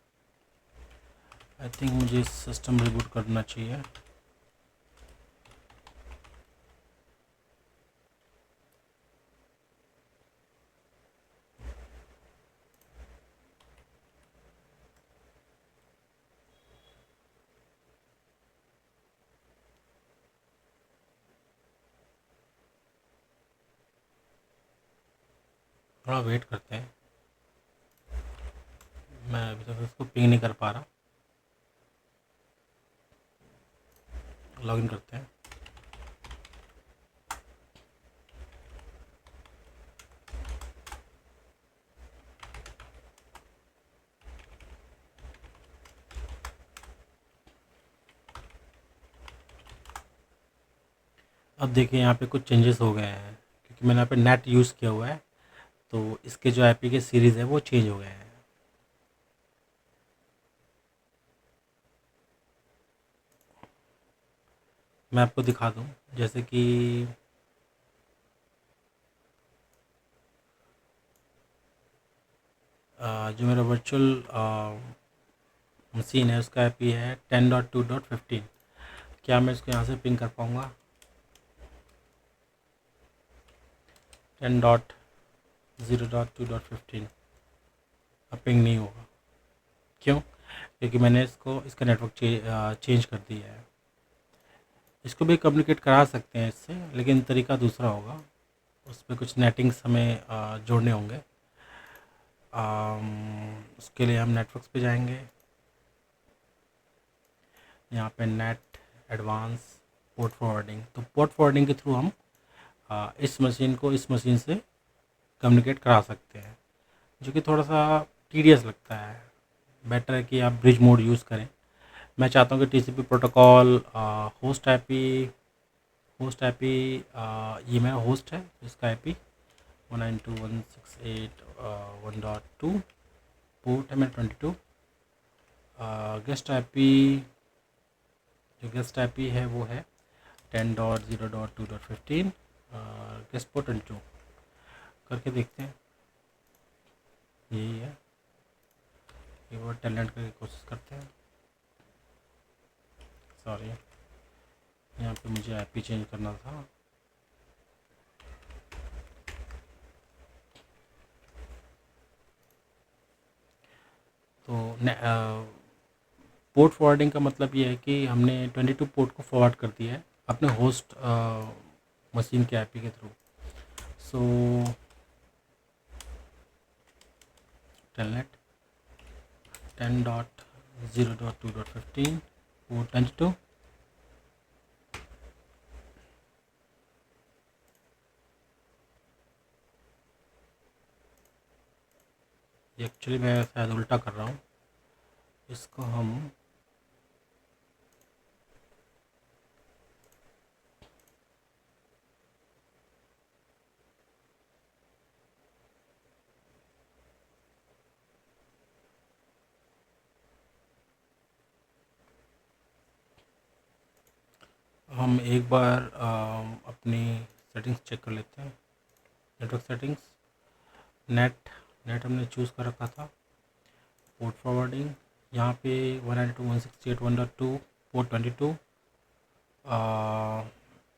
आई थिंक मुझे सिस्टम रिबूट करना चाहिए। थोड़ा वेट करते हैं, मैं अभी तक इसको पिंग नहीं कर पा रहा। लॉगिन करते हैं। अब देखिए यहाँ पे कुछ चेंजेस हो गए हैं, क्योंकि मैंने यहाँ पे नेट यूज़ किया हुआ है, तो इसके जो आईपी के सीरीज़ है वो चेंज हो गए हैं। मैं आपको दिखा दूँ, जैसे कि जो मेरा वर्चुअल मशीन है उसका आईपी है 10.2.15। क्या मैं इसको यहाँ से पिंग कर पाऊँगा? 10.0.2.15 अब पिंग नहीं होगा। क्यों? क्योंकि मैंने इसको इसका नेटवर्क चेंज कर दिया है। इसको भी कम्युनिकेट करा सकते हैं इससे, लेकिन तरीका दूसरा होगा। उस पर कुछ नेटिंग्स हमें जोड़ने होंगे। उसके लिए हम नेटवर्क्स पे जाएंगे। यहाँ पे नेट एडवांस पोर्ट फॉरवर्डिंग, तो पोर्ट फॉरवर्डिंग के थ्रू हम इस मशीन को इस मशीन से कम्युनिकेट करा सकते हैं, जो कि थोड़ा सा टीडियस लगता है। बेटर है कि आप ब्रिज मोड यूज़ करें। मैं चाहता हूँ कि टीसीपी प्रोटोकॉल होस्ट आईपी ये मेरा होस्ट है, इसका आईपी 192.168.1.2, पोर्ट है मेरा 22। गेस्ट आईपी जो गेस्ट आईपी है वो है 10.0.2.15, गेस्ट पोर्ट 22। करके देखते हैं, यही है। एक बार टैलेंट करके कोशिश करते हैं। सॉरी, यहाँ पे मुझे आईपी चेंज करना था। तो पोर्ट फॉरवर्डिंग का मतलब ये है कि हमने 22 पोर्ट को फॉरवर्ड कर दिया है अपने होस्ट मशीन के आईपी के थ्रू। सो टेलनेट 10.0.2.15 पोर्ट 22। एक्चुअली मैं शायद उल्टा कर रहा हूँ, इसको हम एक बार अपनी सेटिंग्स चेक कर लेते हैं। नेटवर्क सेटिंग्स, नेट नेट हमने चूज़ कर रखा था। पोर्ट फॉरवर्डिंग यहाँ पे 192.168.1.2 पोर्ट 22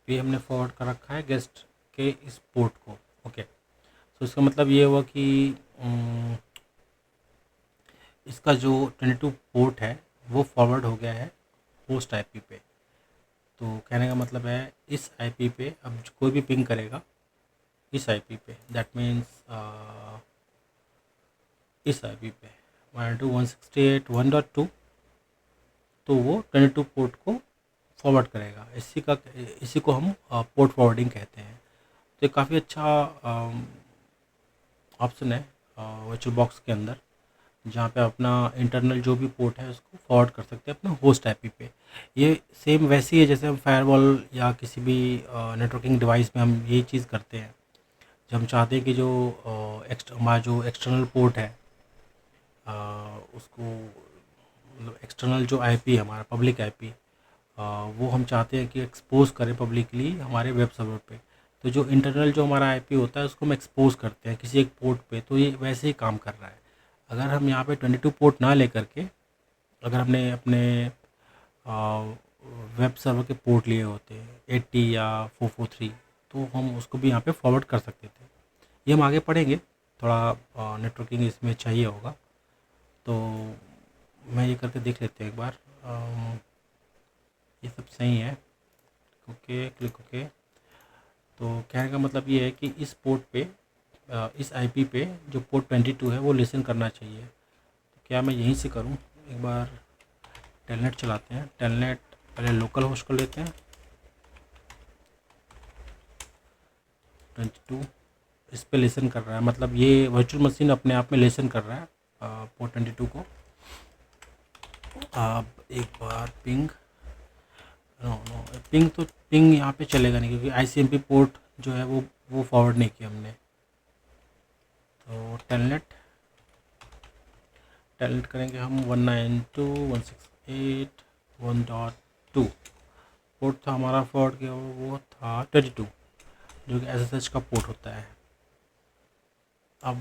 पे हमने फॉरवर्ड कर रखा है गेस्ट के इस पोर्ट को। ओके, तो इसका मतलब ये हुआ कि इसका जो 22 पोर्ट है वो फॉरवर्ड हो गया है होस्ट आईपी पे। तो कहने का मतलब है इस आईपी पे अब कोई भी पिंग करेगा इस आईपी पे, दैट मीन्स इस आईपी पे 192.168.1.2, तो वो 22 पोर्ट को फॉरवर्ड करेगा। इसी को हम पोर्ट फॉरवर्डिंग कहते हैं। तो ये काफ़ी अच्छा ऑप्शन है वर्चुअल बॉक्स के अंदर, जहाँ पे अपना इंटरनल जो भी पोर्ट है उसको फॉरवर्ड कर सकते हैं अपने होस्ट आईपी पे। ये सेम वैसी है जैसे हम फायरवॉल या किसी भी नेटवर्किंग डिवाइस में हम यही चीज़ करते हैं। जब हम चाहते हैं कि जो हमारा जो एक्सटर्नल पोर्ट है उसको, मतलब एक्सटर्नल जो आईपी है हमारा पब्लिक आईपी, वो हम चाहते हैं कि एक्सपोज करें पब्लिकली हमारे वेब सर्वर पे। तो जो इंटरनल जो हमारा आईपी होता है उसको हम एक्सपोज करते हैं किसी एक पोर्ट पे, तो ये वैसे ही काम कर रहा है। अगर हम यहाँ पे 22 पोर्ट ना लेकर के अगर हमने अपने वेब सर्वर के पोर्ट लिए होते 80 या 443, तो हम उसको भी यहाँ पे फॉरवर्ड कर सकते थे। ये हम आगे पढ़ेंगे, थोड़ा नेटवर्किंग इसमें चाहिए होगा। तो मैं ये करके देख लेते हैं एक बार। ये सब सही है, ओके क्लिक ओके। तो कहने का मतलब ये है कि इस पोर्ट पे इस आईपी पे जो पोर्ट 22 है वो लिसन करना चाहिए। तो क्या मैं यहीं से करूं? एक बार टेलनेट चलाते हैं। टेलनेट पहले लोकल होस्ट कर लेते हैं 22। इस पे लिसन कर रहा है, मतलब ये वर्चुअल मशीन अपने आप में लिसन कर रहा है पोर्ट 22 को। अब एक बार पिंग, नो नो पिंग यहाँ पे चलेगा नहीं, क्योंकि आईसीएमपी पोर्ट जो है वो फॉरवर्ड नहीं किया हमने। तो टेलनेट करेंगे हम 192.168.1.2। पोर्ट था हमारा फॉरवर्ड किया, वो था 22, जो कि एसएसएच का पोर्ट होता है। अब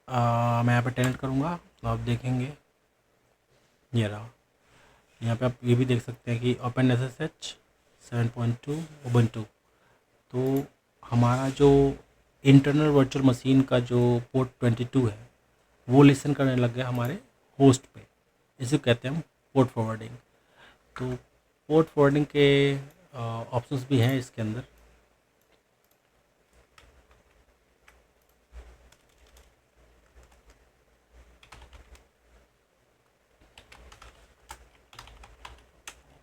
मैं यहाँ पे टेलनेट करूँगा तो आप देखेंगे ये रहा। यहाँ पे आप ये भी देख सकते हैं कि ओपन एसएसएच 7.2 उबंटू। तो हमारा जो इंटरनल वर्चुअल मशीन का जो पोर्ट 22 है वो लिसन करने लग गया हमारे होस्ट पे। इसे कहते हैं हम पोर्ट फॉरवर्डिंग। तो पोर्ट फॉरवर्डिंग के ऑप्शंस भी हैं इसके अंदर।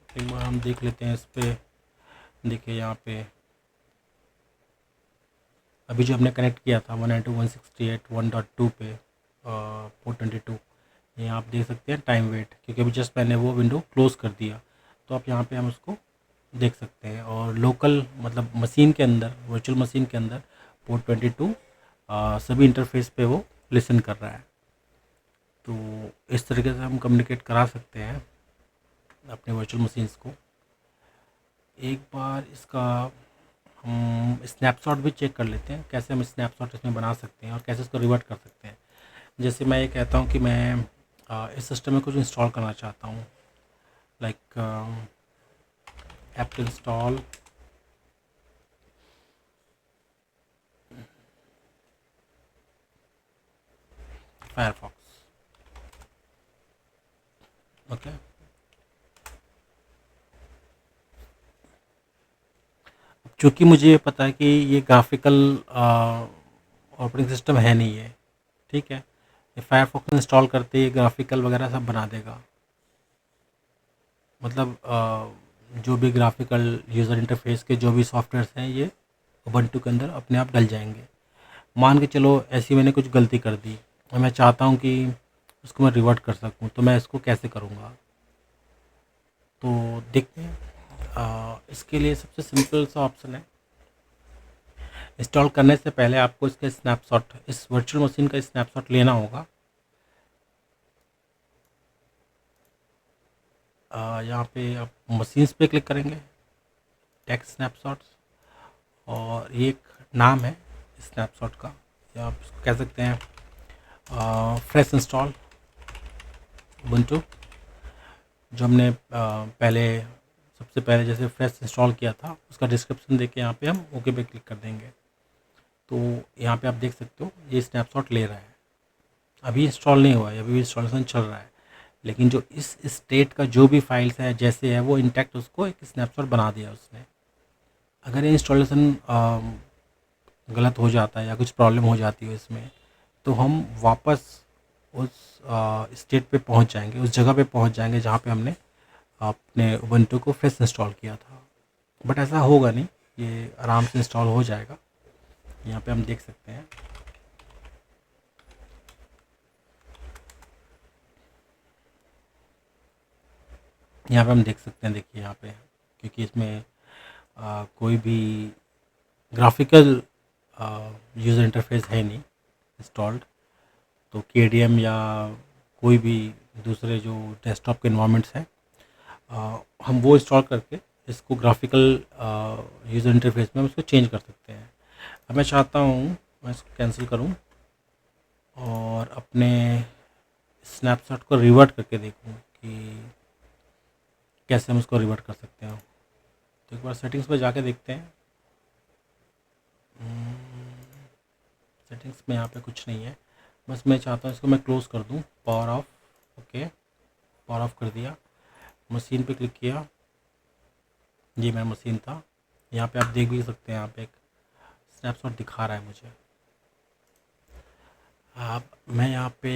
एक बार हम देख लेते हैं इस पे। देखिए यहाँ पे अभी जो हमने कनेक्ट किया था 192.168.1.2 पे पोर्ट 22, यहाँ आप देख सकते हैं टाइम वेट, क्योंकि अभी जस्ट मैंने वो विंडो क्लोज़ कर दिया। तो आप यहाँ पे हम उसको देख सकते हैं। और लोकल मतलब मशीन के अंदर, वर्चुअल मशीन के अंदर पोर्ट 22 सभी इंटरफेस पे वो लिसन कर रहा है। तो इस तरीके से हम कम्युनिकेट करा सकते हैं अपने वर्चुअल मशीन्स को। एक बार इसका हम स्नैपशॉट भी चेक कर लेते हैं, कैसे हम स्नैपशॉट इसमें बना सकते हैं और कैसे इसको रिवर्ट कर सकते हैं। जैसे मैं ये कहता हूँ कि मैं इस सिस्टम में कुछ इंस्टॉल करना चाहता हूँ, like app install Firefox. Okay, चूँकि मुझे पता है कि ये ग्राफिकल ऑपरेटिंग सिस्टम है नहीं है, ठीक है। ये फायरफॉक्स इंस्टॉल करते ही ग्राफिकल वगैरह सब बना देगा, मतलब जो भी ग्राफिकल यूज़र इंटरफेस के जो भी सॉफ्टवेयर्स हैं ये उबंटू के अंदर अपने आप डल जाएंगे। मान के चलो ऐसी मैंने कुछ गलती कर दी और मैं चाहता हूँ कि उसको मैं रिवर्ट कर सकूँ, तो मैं इसको कैसे करूँगा? तो देखते हैं। इसके लिए सबसे सिंपल सा ऑप्शन है, इंस्टॉल करने से पहले आपको इसका स्नैपशॉट, इस वर्चुअल मशीन का स्नैपशॉट लेना होगा। यहाँ पे आप मशीन्स पे क्लिक करेंगे, टेक्स्ट स्नैपशॉट्स, और ये एक नाम है स्नैपशॉट का, या आप इसको कह सकते हैं फ्रेश इंस्टॉल उबंटू। जो हमने पहले सबसे पहले जैसे फ्रेश इंस्टॉल किया था उसका डिस्क्रिप्शन देके यहाँ पे हम ओके पे क्लिक कर देंगे। तो यहाँ पे आप देख सकते हो ये स्नैपशॉट ले रहा है, अभी इंस्टॉल नहीं हुआ है, अभी इंस्टॉलेशन चल रहा है। लेकिन जो इस स्टेट का जो भी फाइल्स है जैसे है वो इंटैक्ट, उसको एक स्नैपशॉट बना दिया उसने। अगर ये इंस्टॉलेशन गलत हो जाता है या कुछ प्रॉब्लम हो जाती है इसमें, तो हम वापस उस स्टेट पे पहुंच जाएंगे, उस जगह पे पहुंच जाएंगे जहाँ पे हमने अपने उबंटू को फ्रेश इंस्टॉल किया था। बट ऐसा होगा नहीं, ये आराम से इंस्टॉल हो जाएगा। यहाँ पे हम देख सकते हैं। यहाँ पे हम देख सकते हैं, देखिए यहाँ पे, क्योंकि इसमें कोई भी ग्राफिकल यूज़र इंटरफेस है नहीं इंस्टॉल्ड। तो KDM या कोई भी दूसरे जो डेस्कटॉप के इन्वायरमेंट्स हैं, हम वो इंस्टॉल करके इसको ग्राफिकल यूज़र इंटरफेस में हम इसको चेंज कर सकते हैं। अब मैं चाहता हूँ मैं इसको कैंसिल करूँ और अपने स्नैपशॉट को रिवर्ट करके देखूँ कि कैसे हम इसको रिवर्ट कर सकते हैं। तो एक बार सेटिंग्स पे जाके देखते हैं। सेटिंग्स में यहाँ पे कुछ नहीं है, बस मैं चाहता हूँ इसको मैं क्लोज़ कर दूँ, power of. Okay, power of कर दिया, मशीन पे क्लिक किया, ये मेरा मशीन था। यहाँ पे आप देख भी सकते हैं, यहाँ पे एक स्नैपशॉट दिखा रहा है मुझे। आप मैं यहाँ पे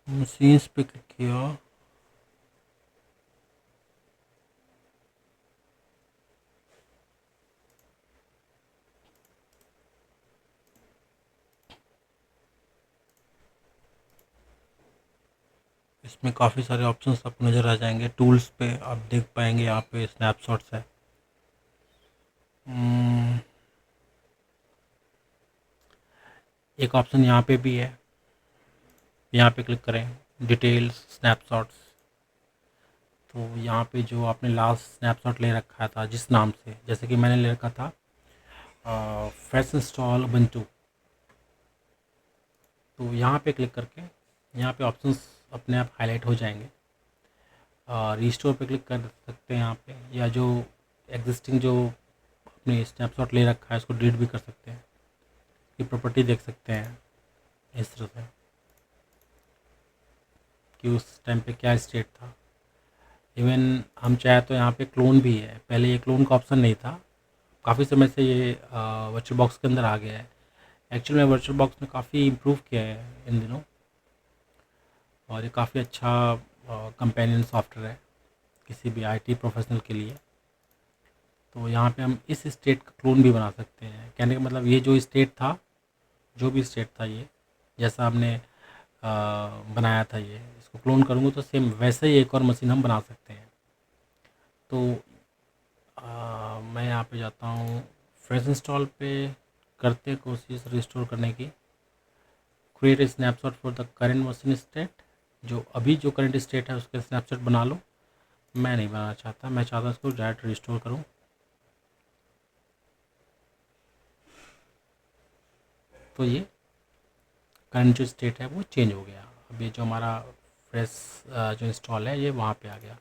मशीन्स पे क्लिक किया। इसमें काफ़ी सारे ऑप्शंस आपको नज़र आ जाएंगे। टूल्स पे आप देख पाएंगे, यहाँ पे स्नैपशॉट्स है। हम्म, एक ऑप्शन यहाँ पे भी है, यहाँ पे क्लिक करें डिटेल्स स्नैपशॉट्स। तो यहाँ पे जो आपने लास्ट स्नैपशॉट ले रखा था जिस नाम से, जैसे कि मैंने ले रखा था फ्रेश इंस्टॉल उबुंटू, तो यहाँ पे क्लिक करके यहाँ पे ऑप्शंस अपने आप हाईलाइट हो जाएंगे। रीस्टोर पे क्लिक कर सकते हैं यहाँ पे, या जो एग्जिस्टिंग जो अपने स्नैपशॉट ले रखा है उसको डिलीट भी कर सकते हैं। ये प्रॉपर्टी देख सकते हैं इस तरह से कि उस टाइम पे क्या स्टेट था। इवन हम चाहे तो यहाँ पे क्लोन भी है, पहले ये क्लोन का ऑप्शन नहीं था, काफ़ी समय से ये वर्चुअल बॉक्स के अंदर आ गया है। एक्चुअल में वर्चुअल बॉक्स ने काफ़ी इम्प्रूव किया है इन दिनों, और ये काफ़ी अच्छा कंपेनियन सॉफ्टवेयर है किसी भी आईटी प्रोफेशनल के लिए। तो यहाँ पे हम इस स्टेट का क्लोन भी बना सकते हैं। कहने का मतलब ये जो स्टेट था, जो भी स्टेट था, ये जैसा हमने बनाया था, ये इसको क्लोन करूँगा तो सेम वैसे ही एक और मशीन हम बना सकते हैं। तो मैं यहाँ पे जाता हूँ, फ्रेश इंस्टॉल पे करते हैं कोशिश रिस्टोर करने की। Create snapshot for the current machine state, जो अभी जो करंट स्टेट है उसके स्नैपशॉट बना लो। मैं नहीं बनाना चाहता, मैं चाहता हूँ इसको डायरेक्ट रिस्टोर करूँ। तो ये करंट जो स्टेट है वो चेंज हो गया। अब ये जो हमारा फ्रेश जो इंस्टॉल है ये वहाँ पे आ गया।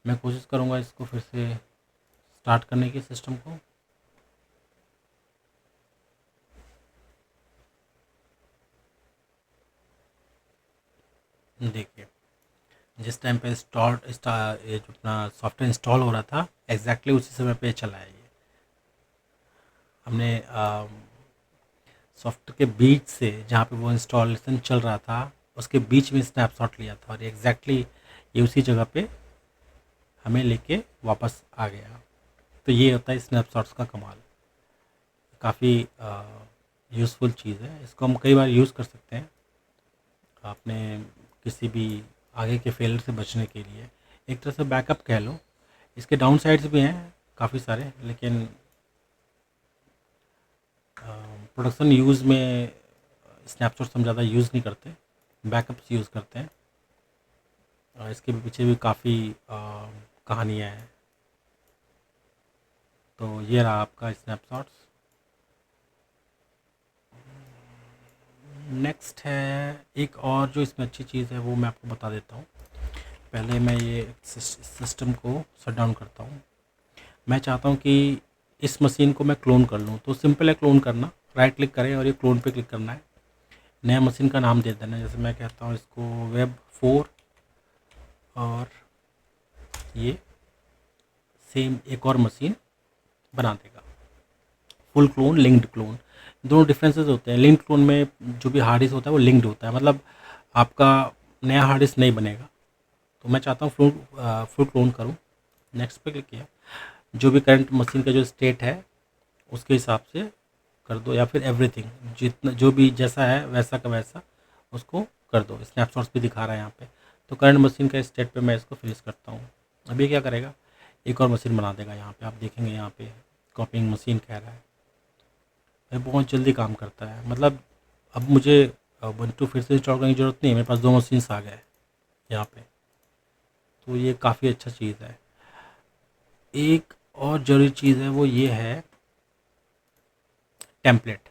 मैं कोशिश करूँगा इसको फिर से स्टार्ट करने की सिस्टम को। देखिए जिस टाइम पे ये जो अपना सॉफ्टवेयर इंस्टॉल हो रहा था एग्जैक्टली उसी समय पे चला है ये। हमने सॉफ्टवेयर के बीच से जहाँ पे वो इंस्टॉलेशन चल रहा था उसके बीच में स्नैपशॉट लिया था, और एग्जैक्टली ये उसी जगह पे हमें लेके वापस आ गया। तो ये होता है स्नैपशॉट्स का कमाल। काफ़ी यूज़फुल चीज़ है, इसको हम कई बार यूज़ कर सकते हैं अपने किसी भी आगे के फेलियर से बचने के लिए। एक तरह से बैकअप कह लो। इसके डाउन साइड्स भी हैं काफ़ी सारे, लेकिन प्रोडक्शन यूज़ में स्नैपशॉट्स हम ज़्यादा यूज़ नहीं करते, बैकअप्स यूज़ करते हैं। इसके पीछे भी काफ़ी कहानियाँ हैं। तो ये रहा आपका स्नैपशॉट्स। नेक्स्ट है एक और जो इसमें अच्छी चीज़ है वो मैं आपको बता देता हूँ। पहले मैं ये सिस्टम को शट डाउन करता हूँ। मैं चाहता हूँ कि इस मशीन को मैं क्लोन कर लूँ, तो सिंपल है क्लोन करना। राइट क्लिक करें और ये क्लोन पे क्लिक करना है। नया मशीन का नाम दे देना, जैसे मैं कहता हूँ इसको वेब 4, और ये सेम एक और मशीन बना देगा। फुल क्लोन, लिंक्ड क्लोन, दोनों डिफरेंसेस होते हैं। लिंक्ड क्लोन में जो भी हार्ड डिस्क होता है वो लिंक्ड होता है, मतलब आपका नया हार्ड डिस्क नहीं बनेगा। तो मैं चाहता हूँ फुल क्लोन करूँ। नेक्स्ट पे क्लिक किया। जो भी करंट मशीन का जो स्टेट है उसके हिसाब से कर दो, या फिर एवरीथिंग जितना जो भी जैसा है वैसा का वैसा उसको कर दो। स्नैपशॉट्स भी दिखा रहा है यहाँ पे। तो करंट मशीन का स्टेट पे मैं इसको फिनिश करता हूँ। अभी क्या करेगा, एक और मशीन बना देगा। यहाँ पे आप देखेंगे, यहाँ पे कॉपिंग मशीन कह रहा है। ये बहुत जल्दी काम करता है, मतलब अब मुझे उबुंटू फिर से इंस्टॉल करने की ज़रूरत नहीं है, मेरे पास दो मशीन्स आ गए यहाँ पे। तो ये काफ़ी अच्छा चीज़ है। एक और ज़रूरी चीज़ है वो ये है टेम्पलेट।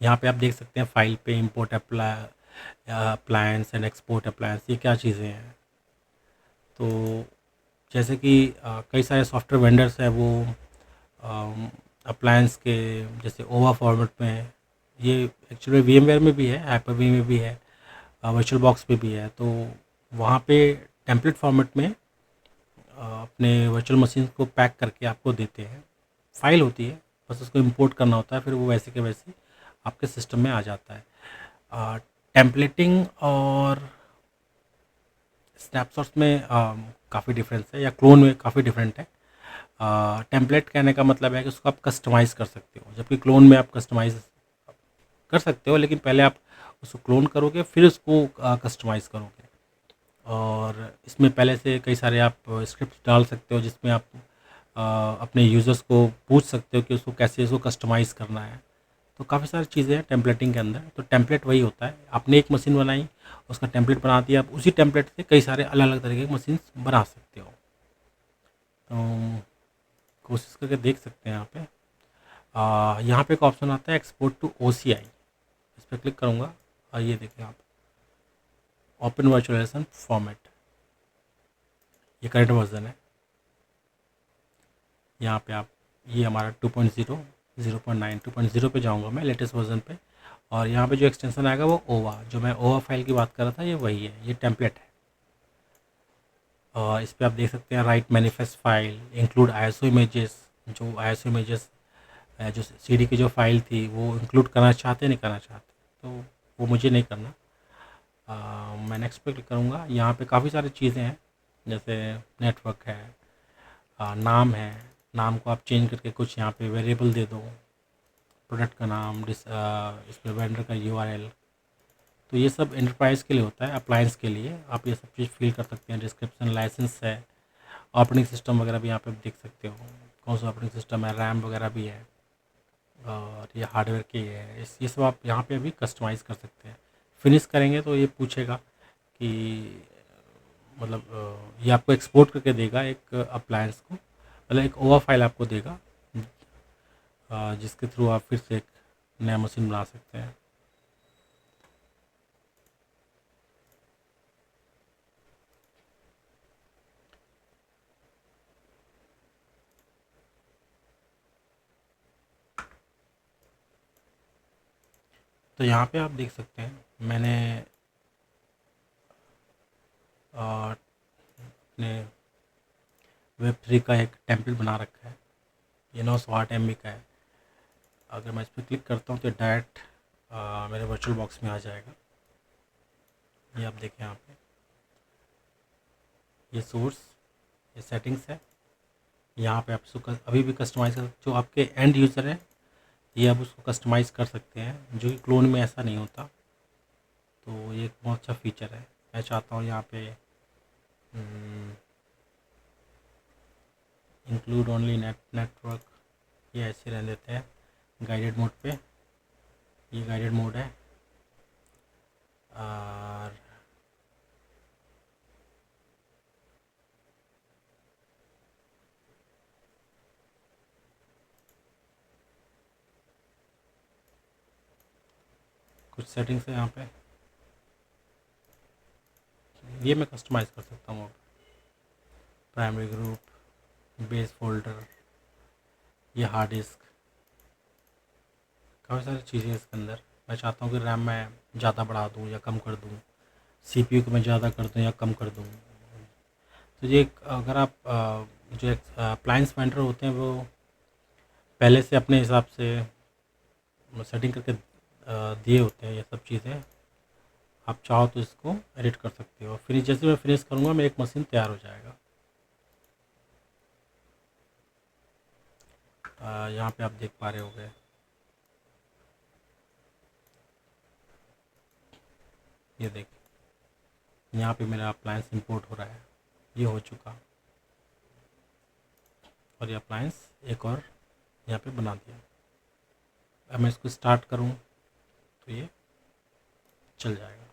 यहाँ पे आप देख सकते हैं फाइल पे import appliance and export appliance, ये क्या चीज़ें हैं। तो जैसे कि कई सारे सॉफ्टवेयर वेंडर्स हैं वो अप्लायंस के जैसे ओवा फॉर्मेट में है। ये एक्चुअली VMware में भी है, Hyper-V में भी है, वर्चुअल बॉक्स पे भी है। तो वहाँ पे टेम्पलेट फॉर्मेट में अपने वर्चुअल मशीन को पैक करके आपको देते हैं। फाइल होती है, बस उसको इंपोर्ट करना होता है, फिर वो वैसे के वैसे आपके सिस्टम में आ जाता है। टेम्पलेटिंग और स्नैपशॉट्स में काफ़ी डिफरेंस है, या क्लोन में काफ़ी डिफरेंट है। टेम्पलेट कहने का मतलब है कि उसको आप कस्टमाइज़ कर सकते हो, जबकि क्लोन में आप कस्टमाइज़ कर सकते हो, लेकिन पहले आप उसको क्लोन करोगे फिर उसको कस्टमाइज़ करोगे। और इसमें पहले से कई सारे आप स्क्रिप्ट डाल सकते हो, जिसमें आप अपने यूज़र्स को पूछ सकते हो कि उसको कैसे इसको कस्टमाइज़ करना है। तो काफ़ी सारी चीज़ें हैं टेम्पलेटिंग के अंदर। तो टेम्पलेट वही होता है, आपने एक मशीन बनाई, उसका टेम्पलेट बना दिया, आप उसी टेम्पलेट से कई सारे अलग अलग तरीके की मशीन बना सकते हो। तो कोशिश करके देख सकते हैं यहाँ पे। यहाँ पे एक ऑप्शन आता है एक्सपोर्ट टू OCI, इस पर क्लिक करूँगा और ये देखिए आप, ओपन वर्चुअलाइजेशन फॉर्मेट, ये करंट वर्जन है। यहाँ पे आप, ये हमारा 2.0, 0.9, 2.0 पे जाऊँगा मैं, लेटेस्ट वर्जन पे। और यहाँ पे जो एक्सटेंशन आएगा वो ओवा, जो मैं ओवा फाइल की बात कर रहा था, ये वही है, ये टेम्पलेट है। और इस पर आप देख सकते हैं right manifest file, include ISO images. जो ISO इमेजेस जो CD की जो फाइल थी वो इंक्लूड करना चाहते नहीं करना चाहते, तो वो मुझे नहीं करना। मैं नेक्स्ट पे क्लिक करूँगा। यहाँ पे काफ़ी सारी चीज़ें हैं, जैसे नेटवर्क है, नाम है, नाम को आप चेंज करके कुछ यहाँ पे वेरिएबल दे दो, प्रोडक्ट का नाम, इस पर वेंडर का URL। तो ये सब एंटरप्राइज़ के लिए होता है, अप्लायंस के लिए आप ये सब चीज़ फिल कर सकते हैं। डिस्क्रिप्शन, लाइसेंस है, ऑपरेटिंग सिस्टम वगैरह भी यहाँ पे देख सकते हो, कौन सा ऑपरेटिंग सिस्टम है, रैम वगैरह भी है, और ये हार्डवेयर की है। ये सब आप यहाँ पे भी कस्टमाइज़ कर सकते हैं। फिनिश करेंगे तो ये पूछेगा कि मतलब ये आपको एक्सपोर्ट करके देगा एक अप्लायंस को, मतलब एक ओवा फाइल आपको देगा, जिसके थ्रू आप फिर से एक नया मशीन बना सकते हैं। तो यहाँ पे आप देख सकते हैं, मैंने अपने Web3 का एक टेम्पलेट बना रखा है, ये 908 MB का है। अगर मैं इस पर क्लिक करता हूँ तो डायरेक्ट मेरे वर्चुअल बॉक्स में आ जाएगा। ये आप देखें यहाँ पे, ये सोर्स, ये सेटिंग्स है। यहाँ पे आप उसको अभी भी कस्टमाइज़ कर, जो आपके एंड यूज़र है ये आप उसको कस्टमाइज़ कर सकते हैं, जो कि क्लोन में ऐसा नहीं होता। तो ये एक बहुत अच्छा फीचर है। मैं चाहता हूँ यहाँ पे इंक्लूड ओनली नेटवर्क, ये ऐसे रहने देते हैं। गाइडेड मोड पे, ये गाइडेड मोड है। और कुछ सेटिंग्स है यहाँ पे, ये मैं कस्टमाइज़ कर सकता हूँ। अब प्राइमरी ग्रुप, बेस फोल्डर, ये हार्ड डिस्क, काफ़ी सारी चीज़ें इसके अंदर। मैं चाहता हूँ कि रैम मैं ज़्यादा बढ़ा दूँ या कम कर दूँ, CPU को मैं ज़्यादा कर दूँ या कम कर दूँ। तो ये अगर आप जो अप्लायंस वेंडर होते हैं वो पहले से अपने हिसाब से सेटिंग करके दिए होते हैं ये सब चीज़ें। आप चाहो तो इसको एडिट कर सकते हो। फिर जैसे मैं फिनिश करूँगा मेरी एक मशीन तैयार हो जाएगा। यहाँ पे आप देख पा रहे होंगे, ये देखिए यहाँ पे मेरा अप्लायंस इंपोर्ट हो रहा है, ये हो चुका। और ये अप्लायंस एक और यहाँ पे बना दिया। अब मैं इसको स्टार्ट करूँ तो ये चल जाएगा।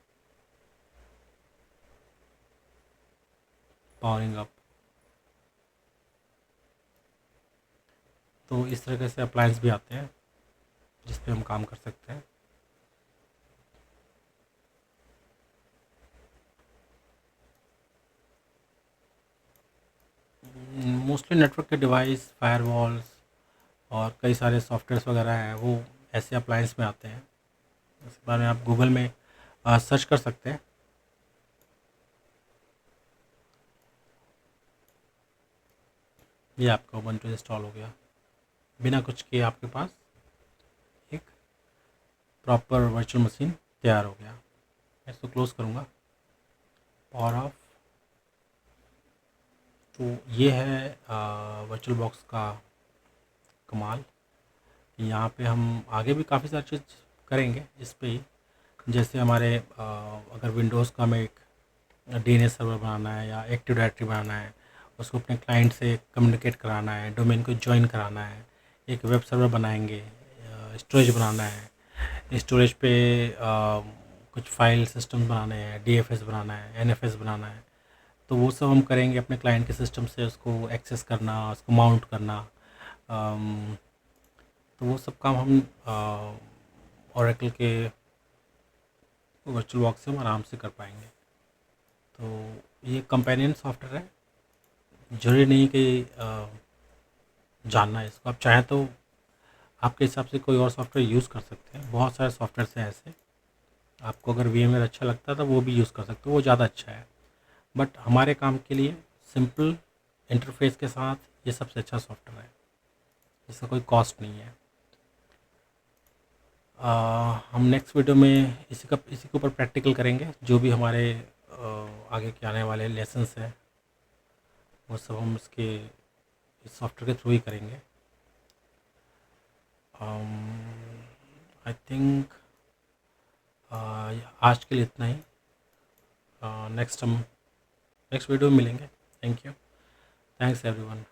Powering up. तो इस तरीके से अप्लायंस भी आते हैं जिस पे हम काम कर सकते हैं। मोस्टली नेटवर्क के डिवाइस, फायरवॉल्स और कई सारे सॉफ्टवेयर्स वगैरह हैं, वो ऐसे अप्लायंस में आते हैं। इसके बारे में आप गूगल में सर्च कर सकते हैं। ये आपका उबंटू इंस्टॉल हो गया, बिना कुछ किए आपके पास एक प्रॉपर वर्चुअल मशीन तैयार हो गया। मैं इसको क्लोज़ करूँगा, पावर ऑफ। तो ये है वर्चुअल बॉक्स का कमाल। यहाँ पे हम आगे भी काफ़ी सारी चीज़ करेंगे इस पे ही, जैसे हमारे अगर विंडोज़ का हमें एक डीएनएस सर्वर बनाना है या एक्टिव डायरेक्टरी बनाना है, उसको अपने क्लाइंट से कम्युनिकेट कराना है, डोमेन को ज्वाइन कराना है, एक वेब सर्वर बनाएंगे, स्टोरेज बनाना है, स्टोरेज पे कुछ फाइल सिस्टम बनाने हैं, डीएफएस बनाना है, एनएफएस बनाना है, तो वो सब हम करेंगे अपने क्लाइंट के सिस्टम से, उसको एक्सेस करना, उसको माउंट करना। अम, तो वो सब काम हम ओरेकल के वर्चुअल बॉक्स से हम आराम से कर पाएंगे। तो ये कंपेनियन सॉफ्टवेयर है, ज़रूरी नहीं कि जानना है इसको। आप चाहें तो आपके हिसाब से कोई और सॉफ्टवेयर यूज़ कर सकते हैं, बहुत सारे सॉफ्टवेयर हैं ऐसे। आपको अगर वीएमवेयर अच्छा लगता है तो वो भी यूज़ कर सकते हो, वो ज़्यादा अच्छा है। बट हमारे काम के लिए सिंपल इंटरफेस के साथ ये सबसे अच्छा सॉफ्टवेयर है, इसका कोई कॉस्ट नहीं है। हम नेक्स्ट वीडियो में इसी के ऊपर प्रैक्टिकल करेंगे, जो भी हमारे आगे के आने वाले लेसन्स हैं वो सब हम इस सॉफ्टवेयर के थ्रू ही करेंगे। आई थिंक आज के लिए इतना ही। नेक्स्ट वीडियो में मिलेंगे। Thank you, thanks everyone.